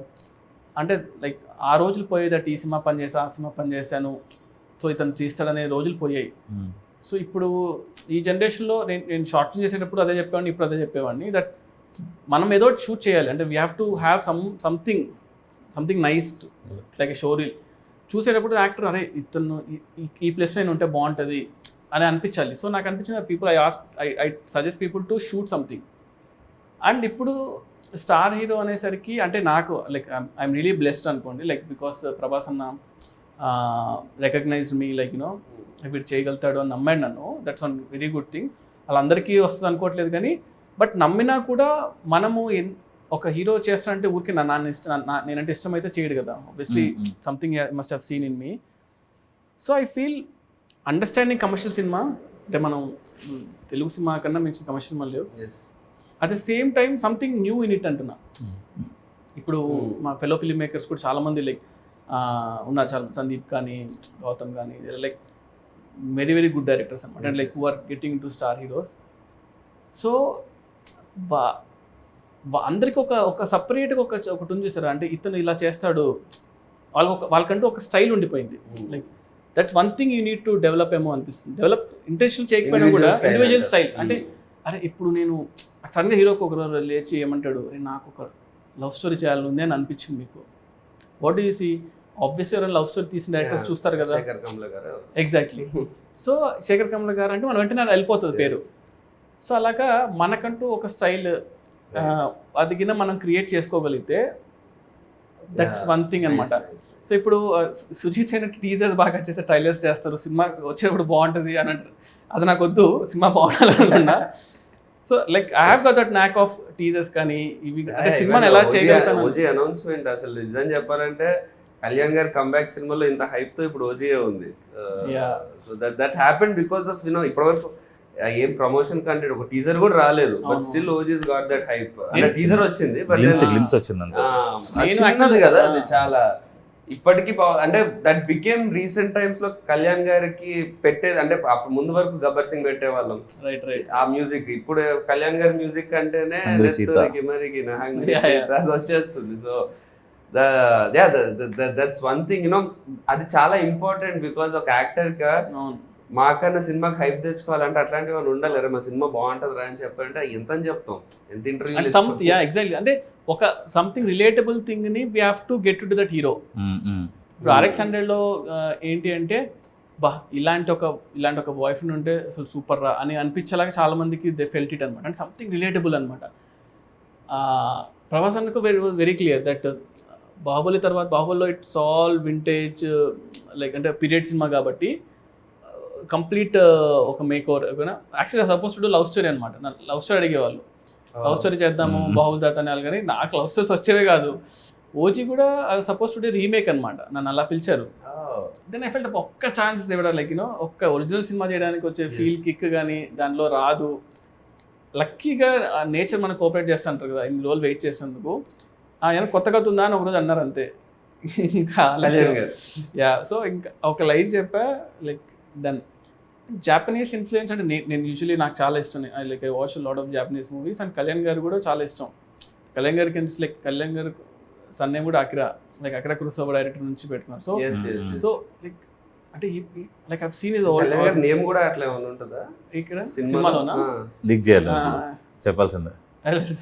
అంటే లైక్ ఆ రోజులు పోయేదట, ఈ సినిమా పని చేసా, ఆ సినిమా పని చేశాను, సో ఇతను తీస్తాడనే రోజులు పోయాయి. సో ఇప్పుడు ఈ జనరేషన్లో నేను షార్ట్ ఫిల్మ్ చేసేటప్పుడు అదే చెప్పేవాడిని, ఇప్పుడు అదే చెప్పేవాడిని, దట్ మనం ఏదో షూట్ చేయాలి అంటే we have to have something nice like a show reel. చూసేటప్పుడు యాక్టర్ అరే ఇతను ఈ ప్లేస్లో నేను ఉంటే బాగుంటుంది అని అనిపించాలి. సో నాకు అనిపించిన people I suggest people to shoot something. And ఇప్పుడు స్టార్ హీరో అనేసరికి అంటే నాకు లైక్ ఐఎమ్ రియలీ బ్లెస్డ్ అనుకోండి, లైక్ బికాస్ ప్రభాస్ అన్న రికగ్నైజ్ మీ, లైక్ యూనో వీడు చేయగలుగుతాడు అని నమ్మాడు నన్ను. That's one very good thing. వాళ్ళందరికీ వస్తుంది అనుకోవట్లేదు కానీ, బట్ నమ్మినా కూడా మనము ఒక హీరో చేస్తానంటే ఊరికి నేనంటే ఇష్టం అయితే చేయడు కదా. Obviously something must have seen in me. So I feel understanding commercial cinema అంటే మనం తెలుగు సినిమా కన్నా మించిన కమర్షియల్ సినిమా లేవు. At the same time something new in it అంటున్నా. ఇప్పుడు మా ఫెలో ఫిల్మ్ మేకర్స్ కూడా చాలామంది లైక్ ఉన్నారు, చాలా సందీప్ కానీ గౌతమ్ కానీ like very very good directors అనమాట, like who are getting to star heroes. So అందరికీ ఒక సపరేట్గా ఒకటి ఉంది సార్, అంటే ఇతను ఇలా చేస్తాడు, వాళ్ళకంటూ ఒక స్టైల్ ఉండిపోయింది. Like that's one thing you need to develop ఏమో అనిపిస్తుంది. డెవలప్ ఇంటెన్షన్ చేయకపోయినా కూడా ఇండివిజువల్ స్టైల్. అంటే అరే ఇప్పుడు నేను సడన్గా హీరోకి ఒకరు లేచి ఏమంటాడు, నాకు ఒక లవ్ స్టోరీ చేయాలని ఉంది అని అనిపించింది మీకు, వాట్ యూ సీ? ఆబ్వియస్లీ ఎవరైనా లవ్ స్టోరీ తీసిన డైరెక్టర్స్ చూస్తారు కదా. ఎగ్జాక్ట్లీ. సో శేఖర్ కమల గారు అంటే మనం వెంటనే వెళ్ళిపోతుంది పేరు. సో అలాగా మనకంటూ ఒక స్టైల్ అది కింద మనం క్రియేట్ చేసుకోగలిగితే దట్స్ వన్ థింగ్ అనమాట. సో ఇప్పుడు సుజీత్ అయినట్టు టీజర్స్ బాగా చేస్తే ట్రైలర్స్ చేస్తారు, సినిమా వచ్చేటప్పుడు బాగుంటుంది అని అంటారు. అది నాకు వద్దు, సినిమా బాగుండాలనుకున్నా. So like I have got that knack of teasers కానీ ఇవి, అంటే సినిమాని ఎలా చేయగలుగుతాను. ఓజీ అనౌన్స్మెంట్ అసలు నిజం చెప్పాలంటే కళ్యాణ్ గారి కంబ్యాక్ సినిమాలో ఇంత హైప్ తో ఇప్పుడు ఓజీఏ ఉంది. So that happened because of you know ఇప్పటివరకు ఏం ప్రమోషన్ కంటే ఒక టీజర్ కూడా రాలేదు, but still OGs got that hype. అంటే టీజర్ వచ్చింది, బట్ గ్లిమ్స్ వచ్చింది కదా, అది చాలా ఇప్పటికీ అంటే దట్ బికేమ్ రీసెంట్ టైమ్స్ లో కళ్యాణ్ గారికి పెట్టేది. అంటే అప్పుడు ముందు వరకు గబ్బర్ సింగ్ పెట్టేవాళ్ళం ఆ మ్యూజిక్, ఇప్పుడు కళ్యాణ్ గారి మ్యూజిక్ అంటేనే అది వచ్చేస్తుంది. So that's one thing you know, అది చాలా ఇంపార్టెంట్. బికాస్ ఒక యాక్టర్ గా మాకన్నా సినిమాకి హైప్ తెచ్చుకోవాలంటే అట్లాంటి వాళ్ళు ఉండాలి. మా సినిమా బాగుంటుంది రా అని చెప్పాలంటే ఎంత అని చెప్తాం, ఎంత ఇంటర్వ్యూ. ఎగ్జాక్ట్లీ, అంటే ఒక సంథింగ్ రిలేటబుల్ థింగ్ ని we have to get to that hero. ఇప్పుడు RX100లో ఏంటి అంటే ఇలాంటి ఒక బాయ్ ఫ్రెండ్ ఉంటే అసలు సూపర్ రా అని అనిపించేలాగా చాలా మందికి దే ఫెల్ట్ ఇట్ అనమాట. అంటే సంథింగ్ రిలేటబుల్ అనమాట. ప్రభాస్ అన్నకు వెరీ క్లియర్ దట్ బాహుబలి తర్వాత బాహుబలిలో ఇట్స్ ఆల్ వింటేజ్, లైక్ అంటే పీరియడ్ సినిమా కాబట్టి కంప్లీట్ ఒక మేక్ ఓవర్. యాక్చువల్గా సపోజ్ టు లవ్ స్టోరీ అనమాట. నా లవ్ స్టోరీ అడిగేవాళ్ళు, లవ్ స్టోరీ చేద్దాము బాహుబలి దాత అని, కానీ నాకు లవ్ స్టోరీస్ వచ్చేవే కాదు. ఓజీ కూడా సపోజ్ టు రీమేక్ అనమాట, నన్ను అలా పిలిచారు. దెన్ ఐ ఫెల్ట్ ఒక్క ఛాన్స్ ఇవ్వడం, లైక్ యూనో ఒక్క ఒరిజినల్ సినిమా చేయడానికి వచ్చే ఫీల్ కిక్ కానీ దానిలో రాదు. లక్కీగా నేచర్ మనకు కోఆపరేట్ చేస్తూ ఉంటారు కదా, ఇన్ని రోజులు వెయిట్ చేసేందుకు. ఏమైనా కొత్తగా ఉందా అని ఒకరోజు అన్నారు అంతే. ఇంకా సో ఇంకా ఒక లైన్ చెప్పా, లైక్ డన్. జాపనీస్ ఇన్ఫ్లుయెన్స్ అంటే నేను యూజువలీ నాకు చాలా ఇష్టం. Like I watch lot of Japanese movies. And Kalyan గారు కూడా చాలా ఇష్టం. కళ్యాణ్ గారికి లైక్ కళ్యాణ్ గారు సన్ నేమ్ కూడా అకిరా కురోసావా డైరెక్టర్ నుంచి పెట్టుకున్నారు. సో లైక్ అంటే like I seen is all name కూడా అట్లా ఉంటుందా ఇక్కడ సినిమాలోనా లీక్ చేయాలి చెప్పాల్సిందే.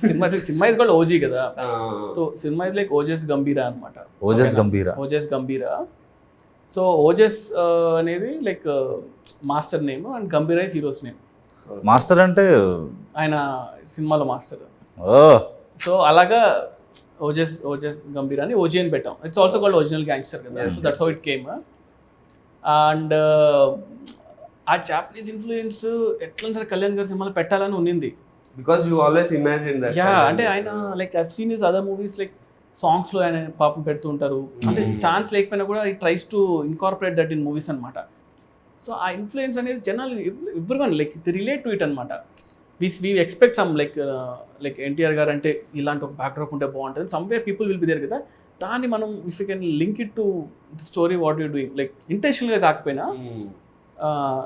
సినిమా ఇస్ కాల్డ్ ఓజీ కదా. So cinema is like Ojas గంభీరా అనమాట. ఓజస్ గంభీరా. సో ఓజస్ అనేది like master name and గంభీరా is heroes name. Master అంటే ఆయన సినిమాలో మాస్టర్. సో అలాగా ఓజస్ గంభీరా అని ఓజీ అని పెట్టాం. It's also called original gangster కదా. So that's how it came. And ఆ జాపనీస్ ఇన్ఫ్లుయెన్స్ ఎట్లా సరే కళ్యాణ్ గారి సినిమాలో పెట్టాలని ఉన్నింది. Because you always imagine that. Yeah, అంటే ఆయన like I've seen his other movies, like సాంగ్స్లో ఆయన పాపం పెడుతూ ఉంటారు. అంటే ఛాన్స్ లేకపోయినా కూడా ఈ tries to incorporate that in movies అనమాట. సో ఆ ఇన్ఫ్లుయెన్స్ అనేది జనాలు everyone like the relate to it అనమాట. We expect some like NTR garu అంటే ఇలాంటి ఒక బ్యాక్డ్రాప్ ఉంటే బాగుంటుంది. Somewhere people will be there కదా. దాన్ని మనం if you can link it to the story what you doing, like ఇంటెన్షనల్గా కాకపోయినా,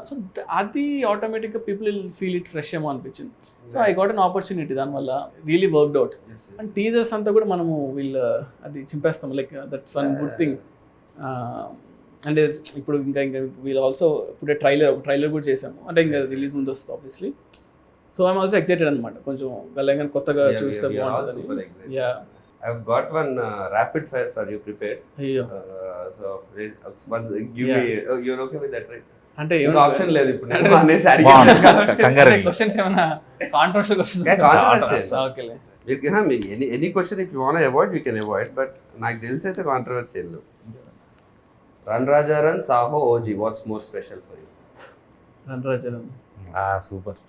సో అది ఆటోమేటిక్గా people will feel it fresh ఏమో అనిపించింది. So I got an opportunity, దానివల్ల really worked out. And teasers అంతా కూడా మనము అది చింపేస్తాం, like that's one good thing. అంటే ఇప్పుడు ఇంకా వీళ్ళు ఆల్సో ఇప్పుడే ట్రైలర్ కూడా చేసాము, అంటే ఇంకా రిలీజ్ ముందు వస్తుంది obviously. So I'm also excited అనమాట, కొంచెం కళ్యాణ్ కొత్తగా చూస్తే బాగుంటుంది. Yeah, I've got one rapid fire for you prepared. అయ్యో So give me. You're okay with that, right? అంటే ఇంకా ఆప్షన్ లేదు ఇప్పుడు నేను అంటే అనేసి బాగుంది. అడిగాను. కంగారు క్వశ్చన్స్ ఏమైనా కాంట్రవర్షియల్ క్వశ్చన్స్? Controversial. ఓకేలే. Any question if you want avoid you can avoid, but నాకు తెలిసి అయితే controversial. Run Raja run, Saaho, OG, what's more special for you? రణరాజన్. Super.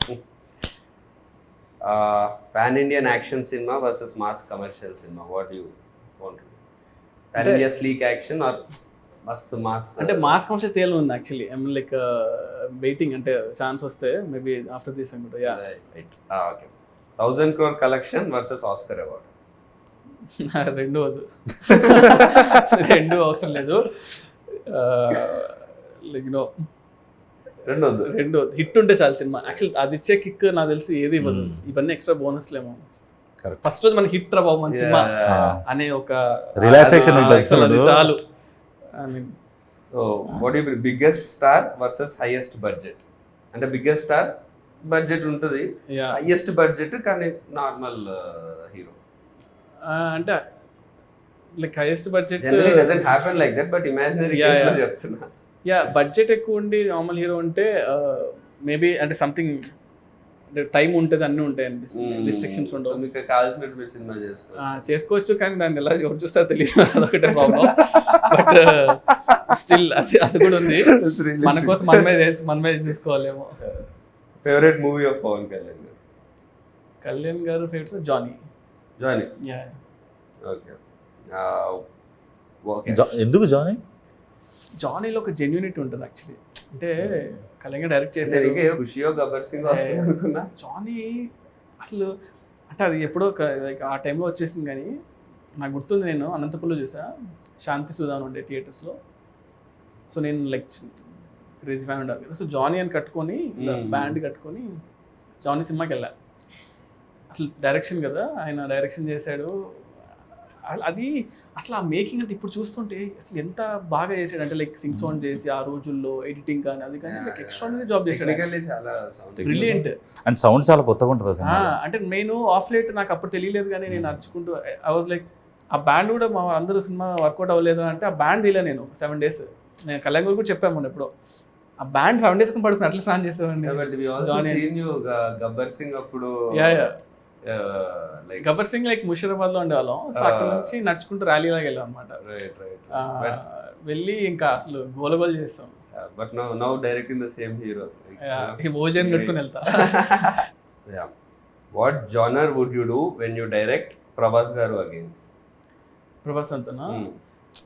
Pan Indian action cinema versus mass commercial cinema, what you want? Pan India sleek action or మస్త్ mass? అంటే mass commercial తేలి ఉంది actually. I mean like waiting, అంటే chance వస్తే maybe after this అనుకుంటా. Yeah, right. Okay. 1000 crore collection versus Oscar award? రెండు వద్దు, రెండు అవసరం లేదు. లైక్ నో, రెండు వద్దు. రెండు హిట్ ఉంటే చాలు సినిమా. యాక్చువల్ అది ఇచ్చే కిక్ నాకు తెలిసి ఏది ఇవ్వదు. ఇవన్నీ ఎక్స్ట్రా బోనస్లేమో. Correct. ఫస్ట్ రోజు మనకి హిట్ రా బాబు మన సినిమా అనే ఒక రిలాక్సేషన్ ఉంటుంది. అసలు అది చాలు. I mean so what you biggest star versus highest budget? అంటే బిగ్గెస్ట్ స్టార్ బడ్జెట్ ఉంటుంది, యా, హైయెస్ట్ బడ్జెట్ కానీ నార్మల్ హీరో. అంటే like highest budget generally doesn't happen like that, but imaginary Yeah, case లో yeah. చెప్తున్నా. Yeah, budget ఎక్కువ ఉండి normal hero ఉంటే maybe అంటే సంథింగ్ టైం ఉంటుంది, అన్నీ ఉంటాయి అనిపిస్తుంది, రిస్ట్రిక్షన్స్ సో ఉండవు. మీకు కావాల్సినట్టు మీరు సినిమా చేసుకోవచ్చు. చేసుకోవచ్చు, కానీ దాన్ని ఎలా ఎవరు చూస్తారో తెలియదు, అదొకటే ప్రాబ్లం. బట్ స్టిల్ అది కూడా ఉంది. మన కోసం మనమే చూసుకోవాలేమో. Favourite movie of Pawan Kalyan garu? Kalyan garu favourite Johnny. Johnny. Yeah, okay. Okay. ఎందుకు జానీ? జానీలో ఒక జెన్యూనిటీ ఉంటుంది యాక్చువల్లీ. అంటే కళ్యాణ్ గారు డైరెక్ట్ చేశారు. ఇంకా ఖుషియో గబ్బర్ సింగ్ వస్తుంది అనుకున్నా. జానీ అసలు అంటే అది ఎప్పుడో లైక్ ఆ టైంలో వచ్చేసింది, కానీ నాకు గుర్తుంది, నేను అనంతపురంలో చూసా, శాంతి సుధాన్ ఉండే థియేటర్స్లో. సో నేను లైక్ క్రేజీ ఫ్యాన్ ఉండాలి కదా. సో జానీ అని కట్టుకొని బ్యాండ్ కట్టుకొని జానీ సినిమాకి వెళ్ళా. అసలు డైరెక్షన్ కదా, ఆయన డైరెక్షన్ చేశాడు. అది అసలు ఆ మేకింగ్ అంటే ఇప్పుడు చూస్తుంటే అసలు ఎంత బాగా చేశాడు అంటే, లైక్ సింగ్ సౌండ్ చేసి ఆ రోజుల్లో ఎడిటింగ్ కానీ అది కానీ లైక్ ఎక్స్ట్రాడినరీ జాబ్ చేశాడు. టెక్నికల్లీ చాలా బ్రిలియంట్. అండ్ సౌండ్ చాలా కొత్తగా ఉంటుంది సినిమా. అంటే నేను ఆఫ్ లైట్ నాకు అప్పుడు తెలియలేదు, కానీ నేను నడుచుకుంటూ ఐ వాజ్ లైక్ ఆ బ్యాండ్ కూడా మా అందరూ సినిమా వర్కౌట్ అవ్వలేదు అంటే ఆ బ్యాండ్ తీయలే నేను 7 days. నేను కళ్యాణ్ గారు కూడా చెప్పాము ఎప్పుడో, ఆ బ్యాండ్ 7 days పడుకుని అట్లా స్నాన్ చేసేవాడిని. గబ్బర్ సింగ్ అప్పుడు గబ్బర్ సింగ్ లైక్ ముషీరాబాద్ లో ఉండేవాళ్ళం. సో అక్కడ నుంచి నడుచుకుంటూ ర్యాలీ లాగా వెళ్ళాం అనమాట. వెళ్ళి ఇంకా అసలు గోలగోలు చేస్తాం. But now directing the same hero. భోజనం కట్టుకుని వెళ్తా. What genre would you do when you direct Prabhas garu again? Prabhas అంతనా?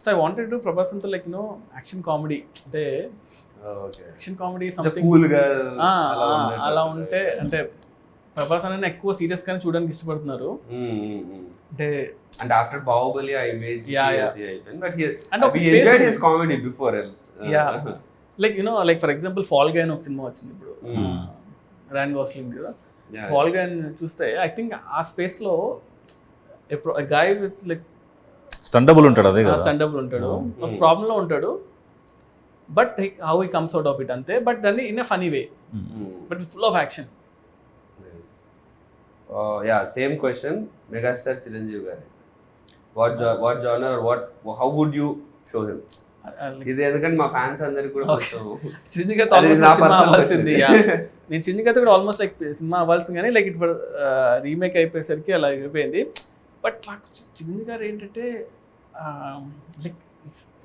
So I wanted to Prabhas అంతా లైక్ నో యాక్షన్ కామెడీ, అంటే యాక్షన్ కామెడీ సంథింగ్ కూల్ గా అలా ఉంటే. అంటే ప్రభాస్ అనే ఎక్కువ సీరియస్ గానే చూడడానికి ఇష్టపడుతున్నారు. అంటే ఆఫ్టర్ బాహుబలి ఆ ఇమేజ్ బట్ అంటే ఒక enjoyed his comedy before. Like you know like for example fall guy అని ఒక సినిమా వచ్చింది ఇప్పుడు, రాయన్ గోస్లింగ్ కదా. ఫాల్ గై చూస్తే ఐ థింక్ ఆ స్పేస్ లో ఎప్పుడు గాయ్ విత్ లైక్ స్టండబుల్ ఉంటాడు, అదే కదా, స్టండబుల్ ఉంటాడు, ప్రాబ్లం లో ఉంటాడు, but how he comes out of it అంతే. బట్ దాన్ని in a funny way, but full of action. Same question megastar Chiranjeevi గారి, what genre how would you show him? ఇది ఎందుకంటే మా ఫ్యాన్స్ అందరికి కూడా చిరంజీవి గారితో సినిమా అవ్వాల్సింది. నేను చిరంజీవి గారితో కూడా ఆల్మోస్ట్ లైక్ సినిమా అవ్వాల్సింది, కానీ లైక్ ఇప్పుడు రీమేక్ అయిపోయేసరికి అలా అయిపోయింది. బట్ నాకు చిరంజీవి గారు ఏంటంటే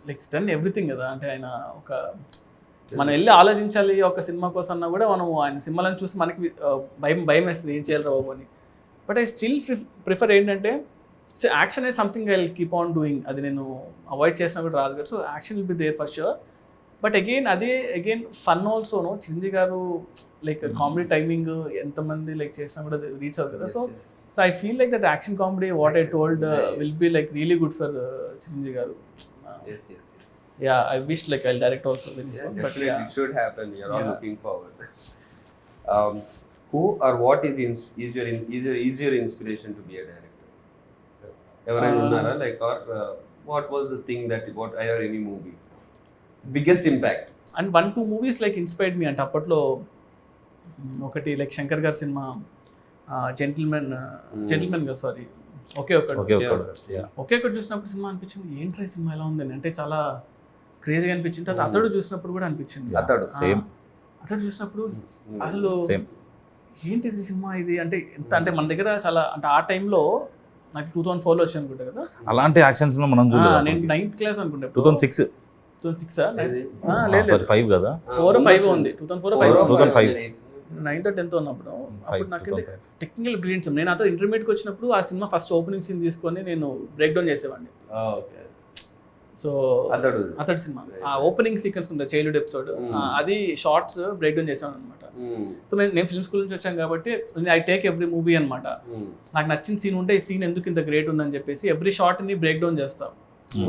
లైక్ డన్ ఎవ్రీథింగ్ కదా. అంటే ఆయన ఒక మనం వెళ్ళి ఆలోచించాలి ఒక సినిమా కోసం అన్నా కూడా మనం ఆయన సినిమాలను చూసి మనకి భయం వేస్తుంది, ఏం చేయాలి బాబు అని. బట్ ఐ స్టిల్ ప్రిఫర్ ఏంటంటే, so action is something I will keep on doing. అది నేను అవాయిడ్ చేసినా కూడా రాదు కదా. So action will be there for sure. But again fun ఆల్సోనో. Chiranjeevi garu like comedy timing ఎంతమంది లైక్ చేసినా కూడా రీచ్ అవుతుంది కదా. So I feel like that action comedy what I told will be like really good for Chiranjeevi garu. Yeah, I wish like I'll direct also very soon. But yeah, it should happen. You're all looking forward. Who or what is your inspiration to be a director? Ever unnara like or what was the thing that what are any movie? Biggest impact? And 1-2 movies like inspired me అంటే అప్పట్లో ఒకటి like Shankar గారి cinema gentlemen గా sorry ఒకే ఒకటి చూసినప్పుడు cinema అనిపించింది ఏంట్రా ఈ సినిమా ఎలా ఉందని, అంటే చాలా క్రేజీగా అనిపించింది. తర్వాత అతడు చూసినప్పుడు కూడా అనిపించింది. అతడు చూసినప్పుడు అసలు ఏంటిది సినిమా ఇది అంటే ఎంత అంటే మన దగ్గర చాలా అంటే ఆ టైంలో నాకు 2004లో వచ్చి అనుకుంటా కదా అలాంటి యాక్షన్స్ మనం నేను 9th క్లాస్ అనుకుంటా. 2006 లేదు 5 కదా 4-5 ఉంది 2005 9th or 10th ఉన్నప్పుడు. అప్పుడు నాకు టెక్నికల్ బ్రిలియన్స్. నేను అతను ఇంటర్మీడియట్కి వచ్చినప్పుడు ఆ సినిమా ఫస్ట్ ఓపెనింగ్ సీన్ తీసుకొని నేను బ్రేక్ డౌన్ చేసేవాడిని. సో అతడు సినిమా ఆ ఓపెనింగ్ సీక్వెన్స్ ఉంది చైల్డ్హుడ్ ఎపిసోడ్, అది షార్ట్స్ బ్రేక్ డౌన్ చేసాను అనమాట. సో నేను ఫిల్మ్ స్కూల్ నుంచి వచ్చాను కాబట్టి ఐ టేక్ ఎవ్రీ మూవీ అనమాట. నాకు నచ్చిన సీన్ ఉంటే ఈ సీన్ ఎందుకు ఇంత గ్రేట్ ఉందని చెప్పేసి ఎవ్రీ షార్ట్ని బ్రేక్ డౌన్ చేస్తాం.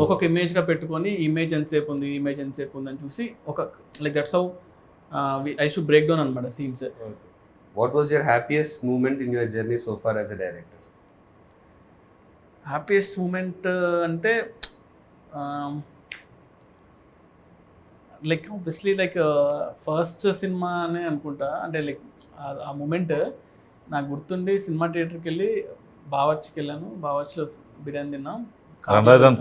ఒక్కొక్క ఇమేజ్గా పెట్టుకొని ఇమేజ్ ఎంతసేపు ఉంది ఇమేజ్ ఎంతసేపు ఉంది అని చూసి ఒక like that's how I should break down అనమాట scenes. What was your happiest moment in your journey so far as a director? Happiest moment అంటే like obviously like first cinema అనే అనుకుంటా. అంటే లైక్ ఆ మూమెంట్ నాకు గుర్తుండి సినిమా థియేటర్కి వెళ్ళి బావర్చికి వెళ్ళాను. బావర్చిలో బిర్యానీ తిన్నాం.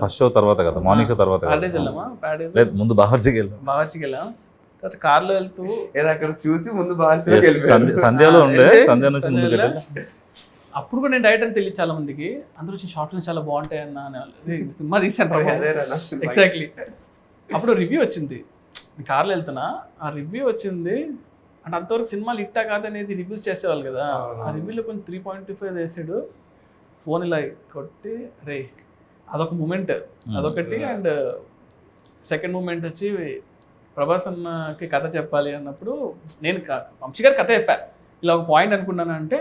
ఫస్ట్ షో తర్వాత కదా మార్నింగ్ షో తర్వాత ప్యాడేజ్ వెళ్ళామా? ప్యాడేజ్ లేదు ముందు బావర్చికి వెళ్ళాం. తర్వాత కార్లో వెళ్తూ అక్కడ చూసి ముందు సంధ్యలో ఉండే సంధ్య నుంచి ముందుకు వెళ్ళాలి. అప్పుడు కూడా నేను డైరెక్ట్ అని తెలియదు చాలా మందికి. అందరూ వచ్చి షార్ట్స్ చాలా బాగుంటాయి అన్న సినిమా తీసాను. ఎగ్జాక్ట్లీ అప్పుడు రివ్యూ వచ్చింది. కార్లో వెళ్తున్నా ఆ రివ్యూ వచ్చింది అంటే అంతవరకు సినిమాలు ఇట్టా కాదనేది రివ్యూస్ చేసేవాళ్ళు కదా. ఆ రివ్యూలో కొంచెం 3.25 వేసాడు. ఫోన్ ఇలా కొట్టి రే అదొక మూమెంట్ అదొకటి. అండ్ సెకండ్ మూమెంట్ వచ్చి ప్రభాస్ అన్నకి కథ చెప్పాలి అన్నప్పుడు నేను వంశీ గారు కథ చెప్పా. ఇలా ఒక పాయింట్ అనుకున్నాను అంటే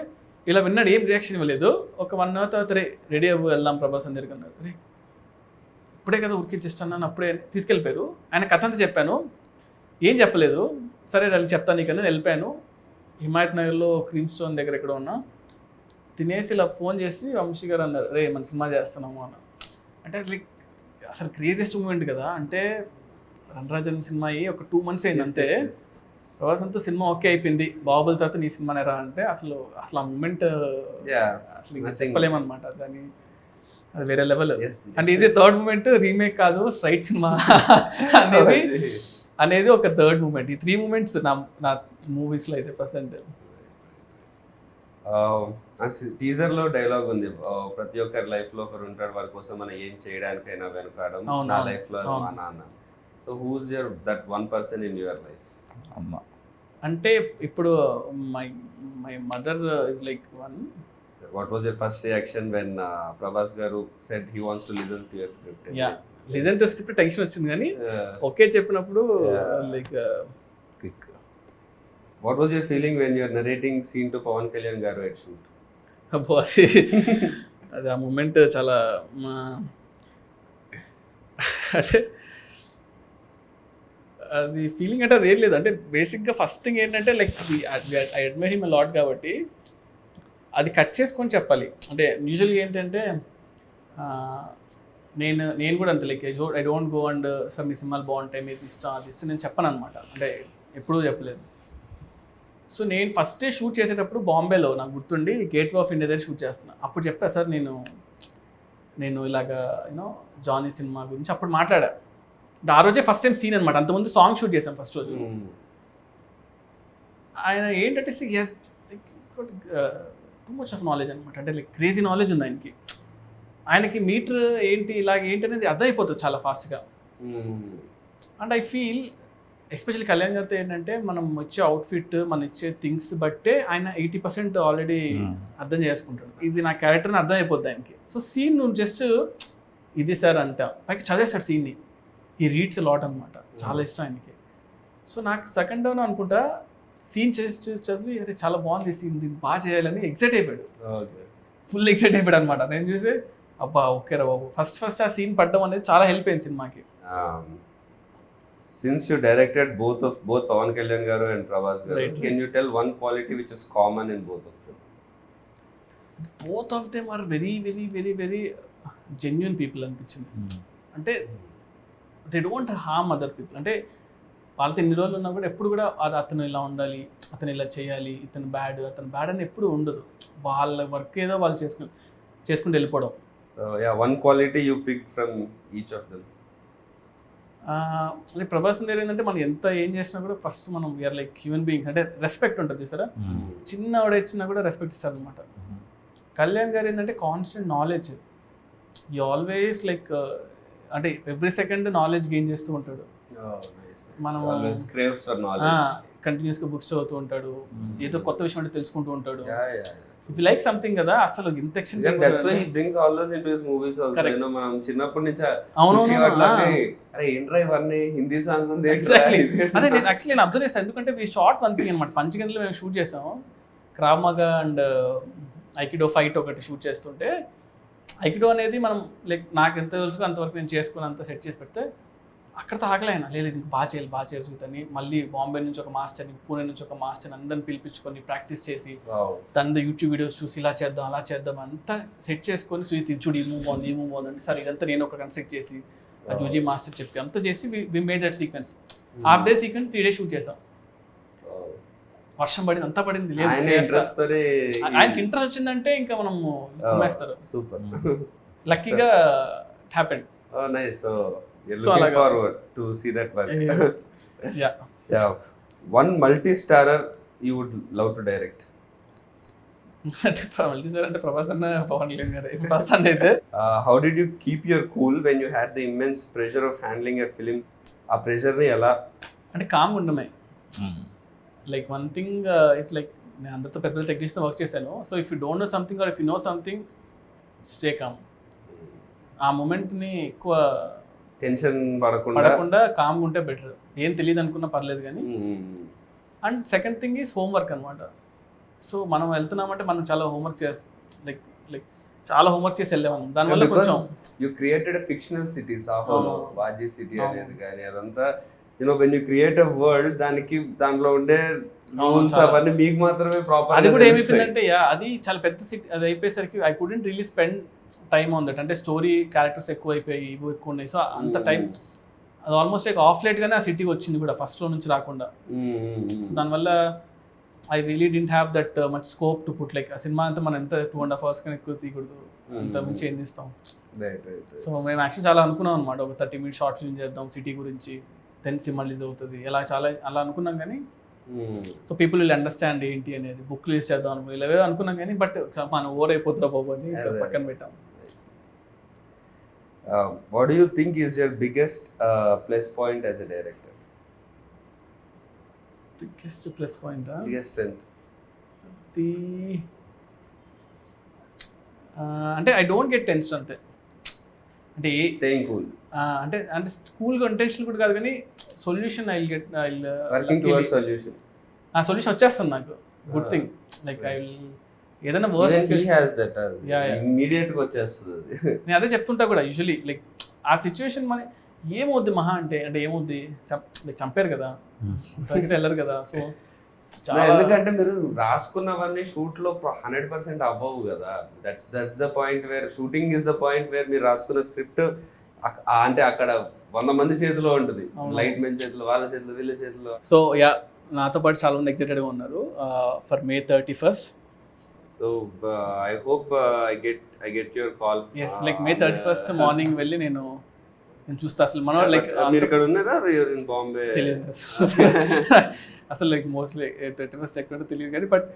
ఇలా విన్నాడు, ఏం రియాక్షన్ ఇవ్వలేదు. ఒక 1 hour తర్వాత రెడీ అవ్వు వెళ్దాం ప్రభాస్ అని దగ్గరికి అన్నారు. రే ఇప్పుడే కదా ఉరికిచ్చిస్తున్నాను అప్పుడే తీసుకెళ్ళిపోయారు. ఆయన కథ అంతా చెప్పాను, ఏం చెప్పలేదు. సరే వెళ్ళి చెప్తాను నీకన్నా వెళ్ళిపోయాను. హిమాయత్ నగర్లో క్రీమ్ స్టోన్ దగ్గర ఎక్కడ ఉన్నా తినేసి ఇలా ఫోన్ చేసి వంశీ గారు అన్నారు రే మన సినిమా చేస్తున్నాము అన్న. అంటే లైక్ అసలు క్రేజియస్ట్ మూమెంట్ కదా. అంటే రణరాజన్ సినిమా అయ్యి ఒక 2 months అయింది అంతే. ప్రభాస్ అంతా సినిమా ఓకే అయిపోయింది, బాహుబలి తర్వాత నీ సినిమానే రా అంటే అసలు ఆ మూమెంట్ అసలు చెప్పలేమన్నమాట. దాన్ని అది వేరే లెవెల్. అంటే ఇది థర్డ్ మూమెంట్, రీమేక్ కాదు స్ట్రైట్ సినిమా అనేది ఒక థర్డ్ మూమెంట్. ఈ 3 moments నా మూవీస్లో అయితే ప్రెసెంట్. టీజర్లో డైలాగ్ ఉంది, ప్రతి ఒక్కరి లైఫ్లో ఒకరు ఉంటాడు వారి కోసం మనం ఏం చేయడానికైనా వెనకాడడం. నా లైఫ్లో మా నాన్న. So who's your that one person in your life? అమ్మ. అంటే ఇప్పుడు my mother is like one. What was your first reaction when Prabhas garu said he wants to listen to your script? Yeah, listen to script tension వచ్చింది కానీ okay చెప్పినప్పుడు like kick. What was your feeling when you are narrating scene to Pawan Kalyan garu at shoot? అబ్బో అది ఆ moment చాలా అంటే అది feeling అంటే అది ఏం లేదు. అంటే బేసిక్గా ఫస్ట్ థింగ్ ఏంటంటే like I admire him lot కాబట్టి అది కట్ చేసుకొని చెప్పాలి. అంటే యూజువల్గా ఏంటంటే నేను కూడా అంతే like I don't go and sir మీ సినిమాలు బాగుంటాయి మీరు ఇష్టం అది ఇష్టం నేను చెప్పను అనమాట. అంటే ఎప్పుడూ చెప్పలేదు. సో నేను ఫస్ట్ షూట్ చేసేటప్పుడు బాంబేలో నాకు గుర్తుండి గేట్వే ఆఫ్ ఇండియా దగ్గర షూట్ చేస్తున్నాను. అప్పుడు చెప్పా సార్ నేను ఇలాగా యూనో జానీ సినిమా గురించి అప్పుడు మాట్లాడా. ఆ రోజే ఫస్ట్ టైం సీన్ అనమాట. అంతకుముందు సాంగ్ షూట్ చేశాం ఫస్ట్ రోజు. ఆయన ఏంటంటే టూ మచ్ ఆఫ్ నాలెడ్జ్ అనమాట. అంటే లైక్ క్రేజీ నాలెడ్జ్ ఉంది ఆయనకి. ఆయనకి మీటర్ ఏంటి ఇలాగ ఏంటి అనేది అర్థమైపోతుంది చాలా ఫాస్ట్గా. And I feel especially Kalyan గారితో ఏంటంటే మనం వచ్చే అవుట్ఫిట్ మనం ఇచ్చే థింగ్స్ బట్టే ఆయన 80% ఆల్రెడీ అర్థం చేసుకుంటాడు. ఇది నా క్యారెక్టర్ని అర్థం అయిపోద్ది ఆయనకి. సో సీన్ నువ్వు జస్ట్ ఇది సార్ అంట పైకి చదివేస్తాడు సీన్ని. ఈ రీడ్స్ లాట్ అనమాట. చాలా ఇష్టం ఆయనకి. సో నాకు సెకండ్ డౌన్ అనుకుంటా సీన్ చేసి చదివి అరే చాలా బాగుంది సీన్ దీన్ని బాగా చేయాలని ఎక్సైట్ అయిపోయాడు. ఫుల్ ఎక్సైట్ అయిపోయాడు అనమాట. నేను చూసి అబ్బా ఓకే రా బాబు ఫస్ట్ ఆ సీన్ పడడం అనేది చాలా హెల్ప్ అయింది సినిమాకి. Since you directed both Pawan Kalyan garu and Prabhas garu, right. Can you tell one quality which is common in both of them? Both of them are very very very very genuine people అనిపించింది. అంటే they don't harm other people. అంటే వాళ్ళతో ఎన్ని రోజులు ఉన్నా కూడా ఎప్పుడు కూడా అతను ఇలా ఉండాలి, అతను ఇలా చేయాలి, అతను బ్యాడ్ అని ఎప్పుడు ఉండదు. వాళ్ళ వర్క్ ఏదో వాళ్ళు చేసుకుంటూ వెళ్ళిపోవడం. So yeah, one quality you picked from each of them. అంటే ప్రభాస్ దగ్గర ఏంటంటే మనం ఎంత ఏం చేసినా కూడా ఫస్ట్ మనం వీఆర్ లైక్ హ్యూమన్ బీయింగ్స్. అంటే రెస్పెక్ట్ ఉంటుంది చూసారా, చిన్న ఇచ్చినా కూడా రెస్పెక్ట్ ఇస్తారు అనమాట. కళ్యాణ్ గారు ఏంటంటే constant knowledge, you always like అంటే ఎవ్రీ సెకండ్ నాలెడ్జ్ గెయిన్ చేస్తూ ఉంటాడు. మనం craves for knowledge. కంటిన్యూస్గా బుక్స్ చదువుతూ ఉంటాడు, ఏదో కొత్త విషయం అంటే తెలుసుకుంటూ ఉంటాడు. Yeah. ఇఫ్ లైక్ సంథింగ్ కదా అసలు ఇంత ఎక్షన్. That's why he brings all those into his movies also. Correct. You know, మనం చిన్నప్పటి నుంచి అవును, అరే ఏంట్రా ఇవన్నీ హిందీ సాంగ్ ఉంది. ఎగ్జాక్ట్లీ అదే నేను యాక్చువల్లీ నేను అబ్జర్వ్ చేస్తాను. ఎందుకంటే వీ షార్ట్ వన్ థింగ్ అనమాట. పంచగంటలో మేము షూట్ చేసాము, క్రావ్ మగా అండ్ ఐకిడో ఫైట్ ఒకటి షూట్ చేస్తుంటే, ఐకిడో అనేది మనం లైక్ నాకు ఎంత తెలుసు అంతవరకు నేను చేసుకుని అంత సెట్ చేసి పెడితే అక్కడతో ఆగలేనా, లేదు ఇంక బాగా చేయాలి చూద్దని మళ్ళీ బాంబే నుంచి ఒక మాస్టర్ని, పూణే నుంచి ఒక మాస్టర్ని అందరిని పిలిపించుకొని ప్రాక్టీస్ చేసి తన యూట్యూబ్ వీడియోస్ చూసి ఇలా చేద్దాం అలా చేద్దాం అంతా సెట్ చేసుకొని సుయిత్ చూడు ఈ మూవ్ బాగుంది అంటే సరే ఇదంతా నేను ఒక కన్స్ట్రక్ట్ చేసి ఆ జూజీ మాస్టర్ చెప్పి అంతా చేసి we made that sequence. Half day sequence 3 days shoot చేసాం. వర్షం పడింది, అంతా పడింది, లేదు ఆయనకి ఇంట్రెస్ట్ వచ్చిందంటే ఇంకా మనం వేస్తారు. సూపర్, లక్కీగా it happened. Nice. So you're looking forward to see that work. Yeah. So one multi-starrer you would love to direct. అంటే ప్రభాస్ అన్న, పవన్ కళ్యాణ్ గారు ప్రస్తుతాన్ని అయితే. How did you keep your cool when you had the immense pressure of handling a film? ఆ pressure ని ఎలా? అంటే కామ్గా ఉండమే. Like one thing it's like నేను అందరితో పెద్ద టెక్నీషియన్ వర్క్ చేశాను. So if you don't know something or if you know something, stay calm. ఆ మూమెంట్ని ఎక్కువ టెన్షన్ పడకుండా కామ్గా ఉంటే బెటర్. ఏం తెలియదు అనుకున్నా పర్లేదు కానీ. And second thing is homework అనమాట. సో మనం వెళ్తున్నామంటే మనం చాలా హోంవర్క్ లైక్ చాలా హోంవర్క్ చేసి వెళ్ళాము. దానివల్ల కొంచెం యూ క్రియేటెడ్ ఫిక్షనల్ సిటీస్, వాజీ సిటీ అనేది కానీ అదంతా you know when you create a world, దాంట్లో ఉండే రూల్స్ అవన్నీ మీకు మాత్రమే ప్రాపర్. అది కూడా ఏమైపోయిందంటే అది చాలా పెద్ద సిటీ. అది అయిపోయేసరికి I couldn't really spend time on that. అంటే స్టోరీ క్యారెక్టర్స్ ఎక్కువ అయిపోయి ఇవి ఎక్కువ ఉన్నాయి. సో అంత టైం అది ఆల్మోస్ట్ లైక్ ఆఫ్ లేట్గానే ఆ సిటీకి వచ్చింది కూడా, ఫస్ట్లో నుంచి రాకుండా. సో దానివల్ల I really didn't have that much scope to put. Like ఆ సినిమా అంతా మనం ఎంత 2.5 hours కన్నా ఎక్కువ తీయకూడదు, అంత మించి ఏం తీస్తాం. సో మేము యాక్చువల్లీ చాలా అనుకున్నాం అనమాట, ఒక 30 minutes షార్ట్ ఫిల్మ్ చేద్దాం సిటీ గురించి, దెన్ సినిమా రిలీజ్ అవుతుంది అలా అనుకున్నాం. కానీ సో పీపుల్ విల్ అండర్స్టాండ్ ఏంటి అనేది, బుక్ రిలీజ్ చేద్దాం అనుకున్నాం, ఇలా అనుకున్నాం. కానీ బట్ మనం ఓవర్ అయిపోతుందా బాబు అని పక్కన పెట్టాం. What do you think is your biggest plus point as a director? Biggest plus point? Biggest strength? అంటే ఐ డోంట్ గెట్ టెన్షన్ అంతే. అంటే స్టేయింగ్ కూల్. అంటే కూల్గా టెన్షన్ కూడా కాదు, కానీ సొల్యూషన్ వర్కింగ్ టువర్డ్స్ సొల్యూషన్. ఆ సొల్యూషన్ వచ్చేస్తుంది నాకు. Good thing. Like I will ఏదైనా వర్స్ట్ ఇమ్మీడియట్ గా వచ్చేస్తుంది. నేను అదే చెప్తుంటా కూడా యూజువలీ. లైక్ ఆ సిచ్యువేషన్ మన ఏమవుద్ది మహా అంటే ఏమవుద్ది, చంపారు కదా, వెళ్ళరు కదా. సో ఎందుకంటే మీరు రాసుకున్నవన్నీ షూట్ లో 100% అవ్వవు కదా. That's the point where shooting is the point where మీరు రాసుకున్న స్క్రిప్ట్ అంటే అక్కడ 100 మంది చేతిలో ఉంటుంది. లైట్ మెన్ చేతిలో, వాళ్ళ చేతిలో, వీళ్ళ చేతిలో. సో నాతో పాటు చాలా మంది ఎక్సైటెడ్గా ఉన్నారు for May 31st. So I hope I get your call. Yes, like May 31st morning వెళ్ళి నేను చూస్తా. అసలు మనం లైక్ మీరు ఇక్కడ ఉన్నారా, you're in Bombay? తెలియదు అసలు. లైక్ మోస్ట్లీ 31st ఎక్కడ తెలియదు కానీ, బట్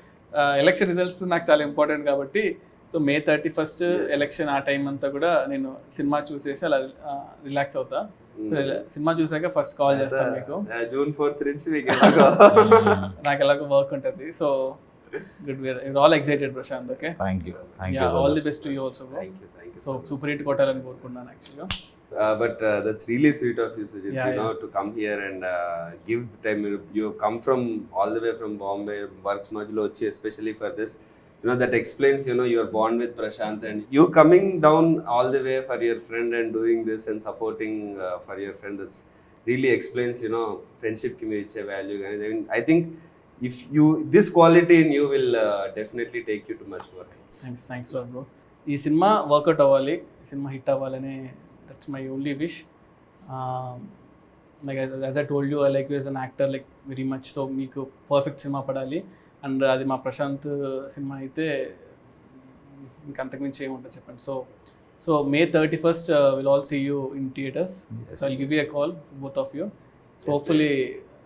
ఎలక్షన్ రిజల్ట్స్ నాకు చాలా ఇంపార్టెంట్ కాబట్టి. సో May 31st ఎలక్షన్ ఆ టైం అంతా కూడా నేను సినిమా చూసేసి అలా రిలాక్స్ అవుతా. సో సినిమా చూసాక ఫస్ట్ కాల్ చేస్తాను మీకు. June 4th నుంచి నాకు ఎలాగో వర్క్ ఉంటుంది. So good, we're all excited, Prashant. Okay, thank you all the best to you also, bro. Thank you So super hit kotalani korukunnan actually. But that's really sweet of you, Sujit, to come here and give the time. You have come from all the way from Bombay, works majlo vachi especially for this. That explains, you are born with Prashant, and you coming down all the way for your friend and doing this and supporting for your friend. That's really explains, friendship ki meer iche value. I think if this quality in you will definitely take you to much more heights. Thanks bro. ఈ cinema work out అవ్వాలి, cinema hit అవ్వాలని, that's my only wish. Like as I told you I like you as an actor like very much. So మీకు perfect cinema పడాలి, and అది మా Prashanth cinema అయితే ఇంకా అంతకుమించి ఏముంటుంది చెప్పండి. So May 31st will all see you in theatres. So I'll give you a call both of you. So hopefully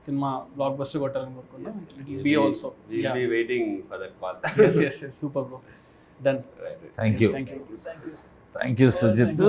cinema blockbuster కొట్టాలని కోరుకున్నాం. It will be also. We'll be waiting for that call. yes, super bro. Done. Thank you thank you. Thank you Sujith.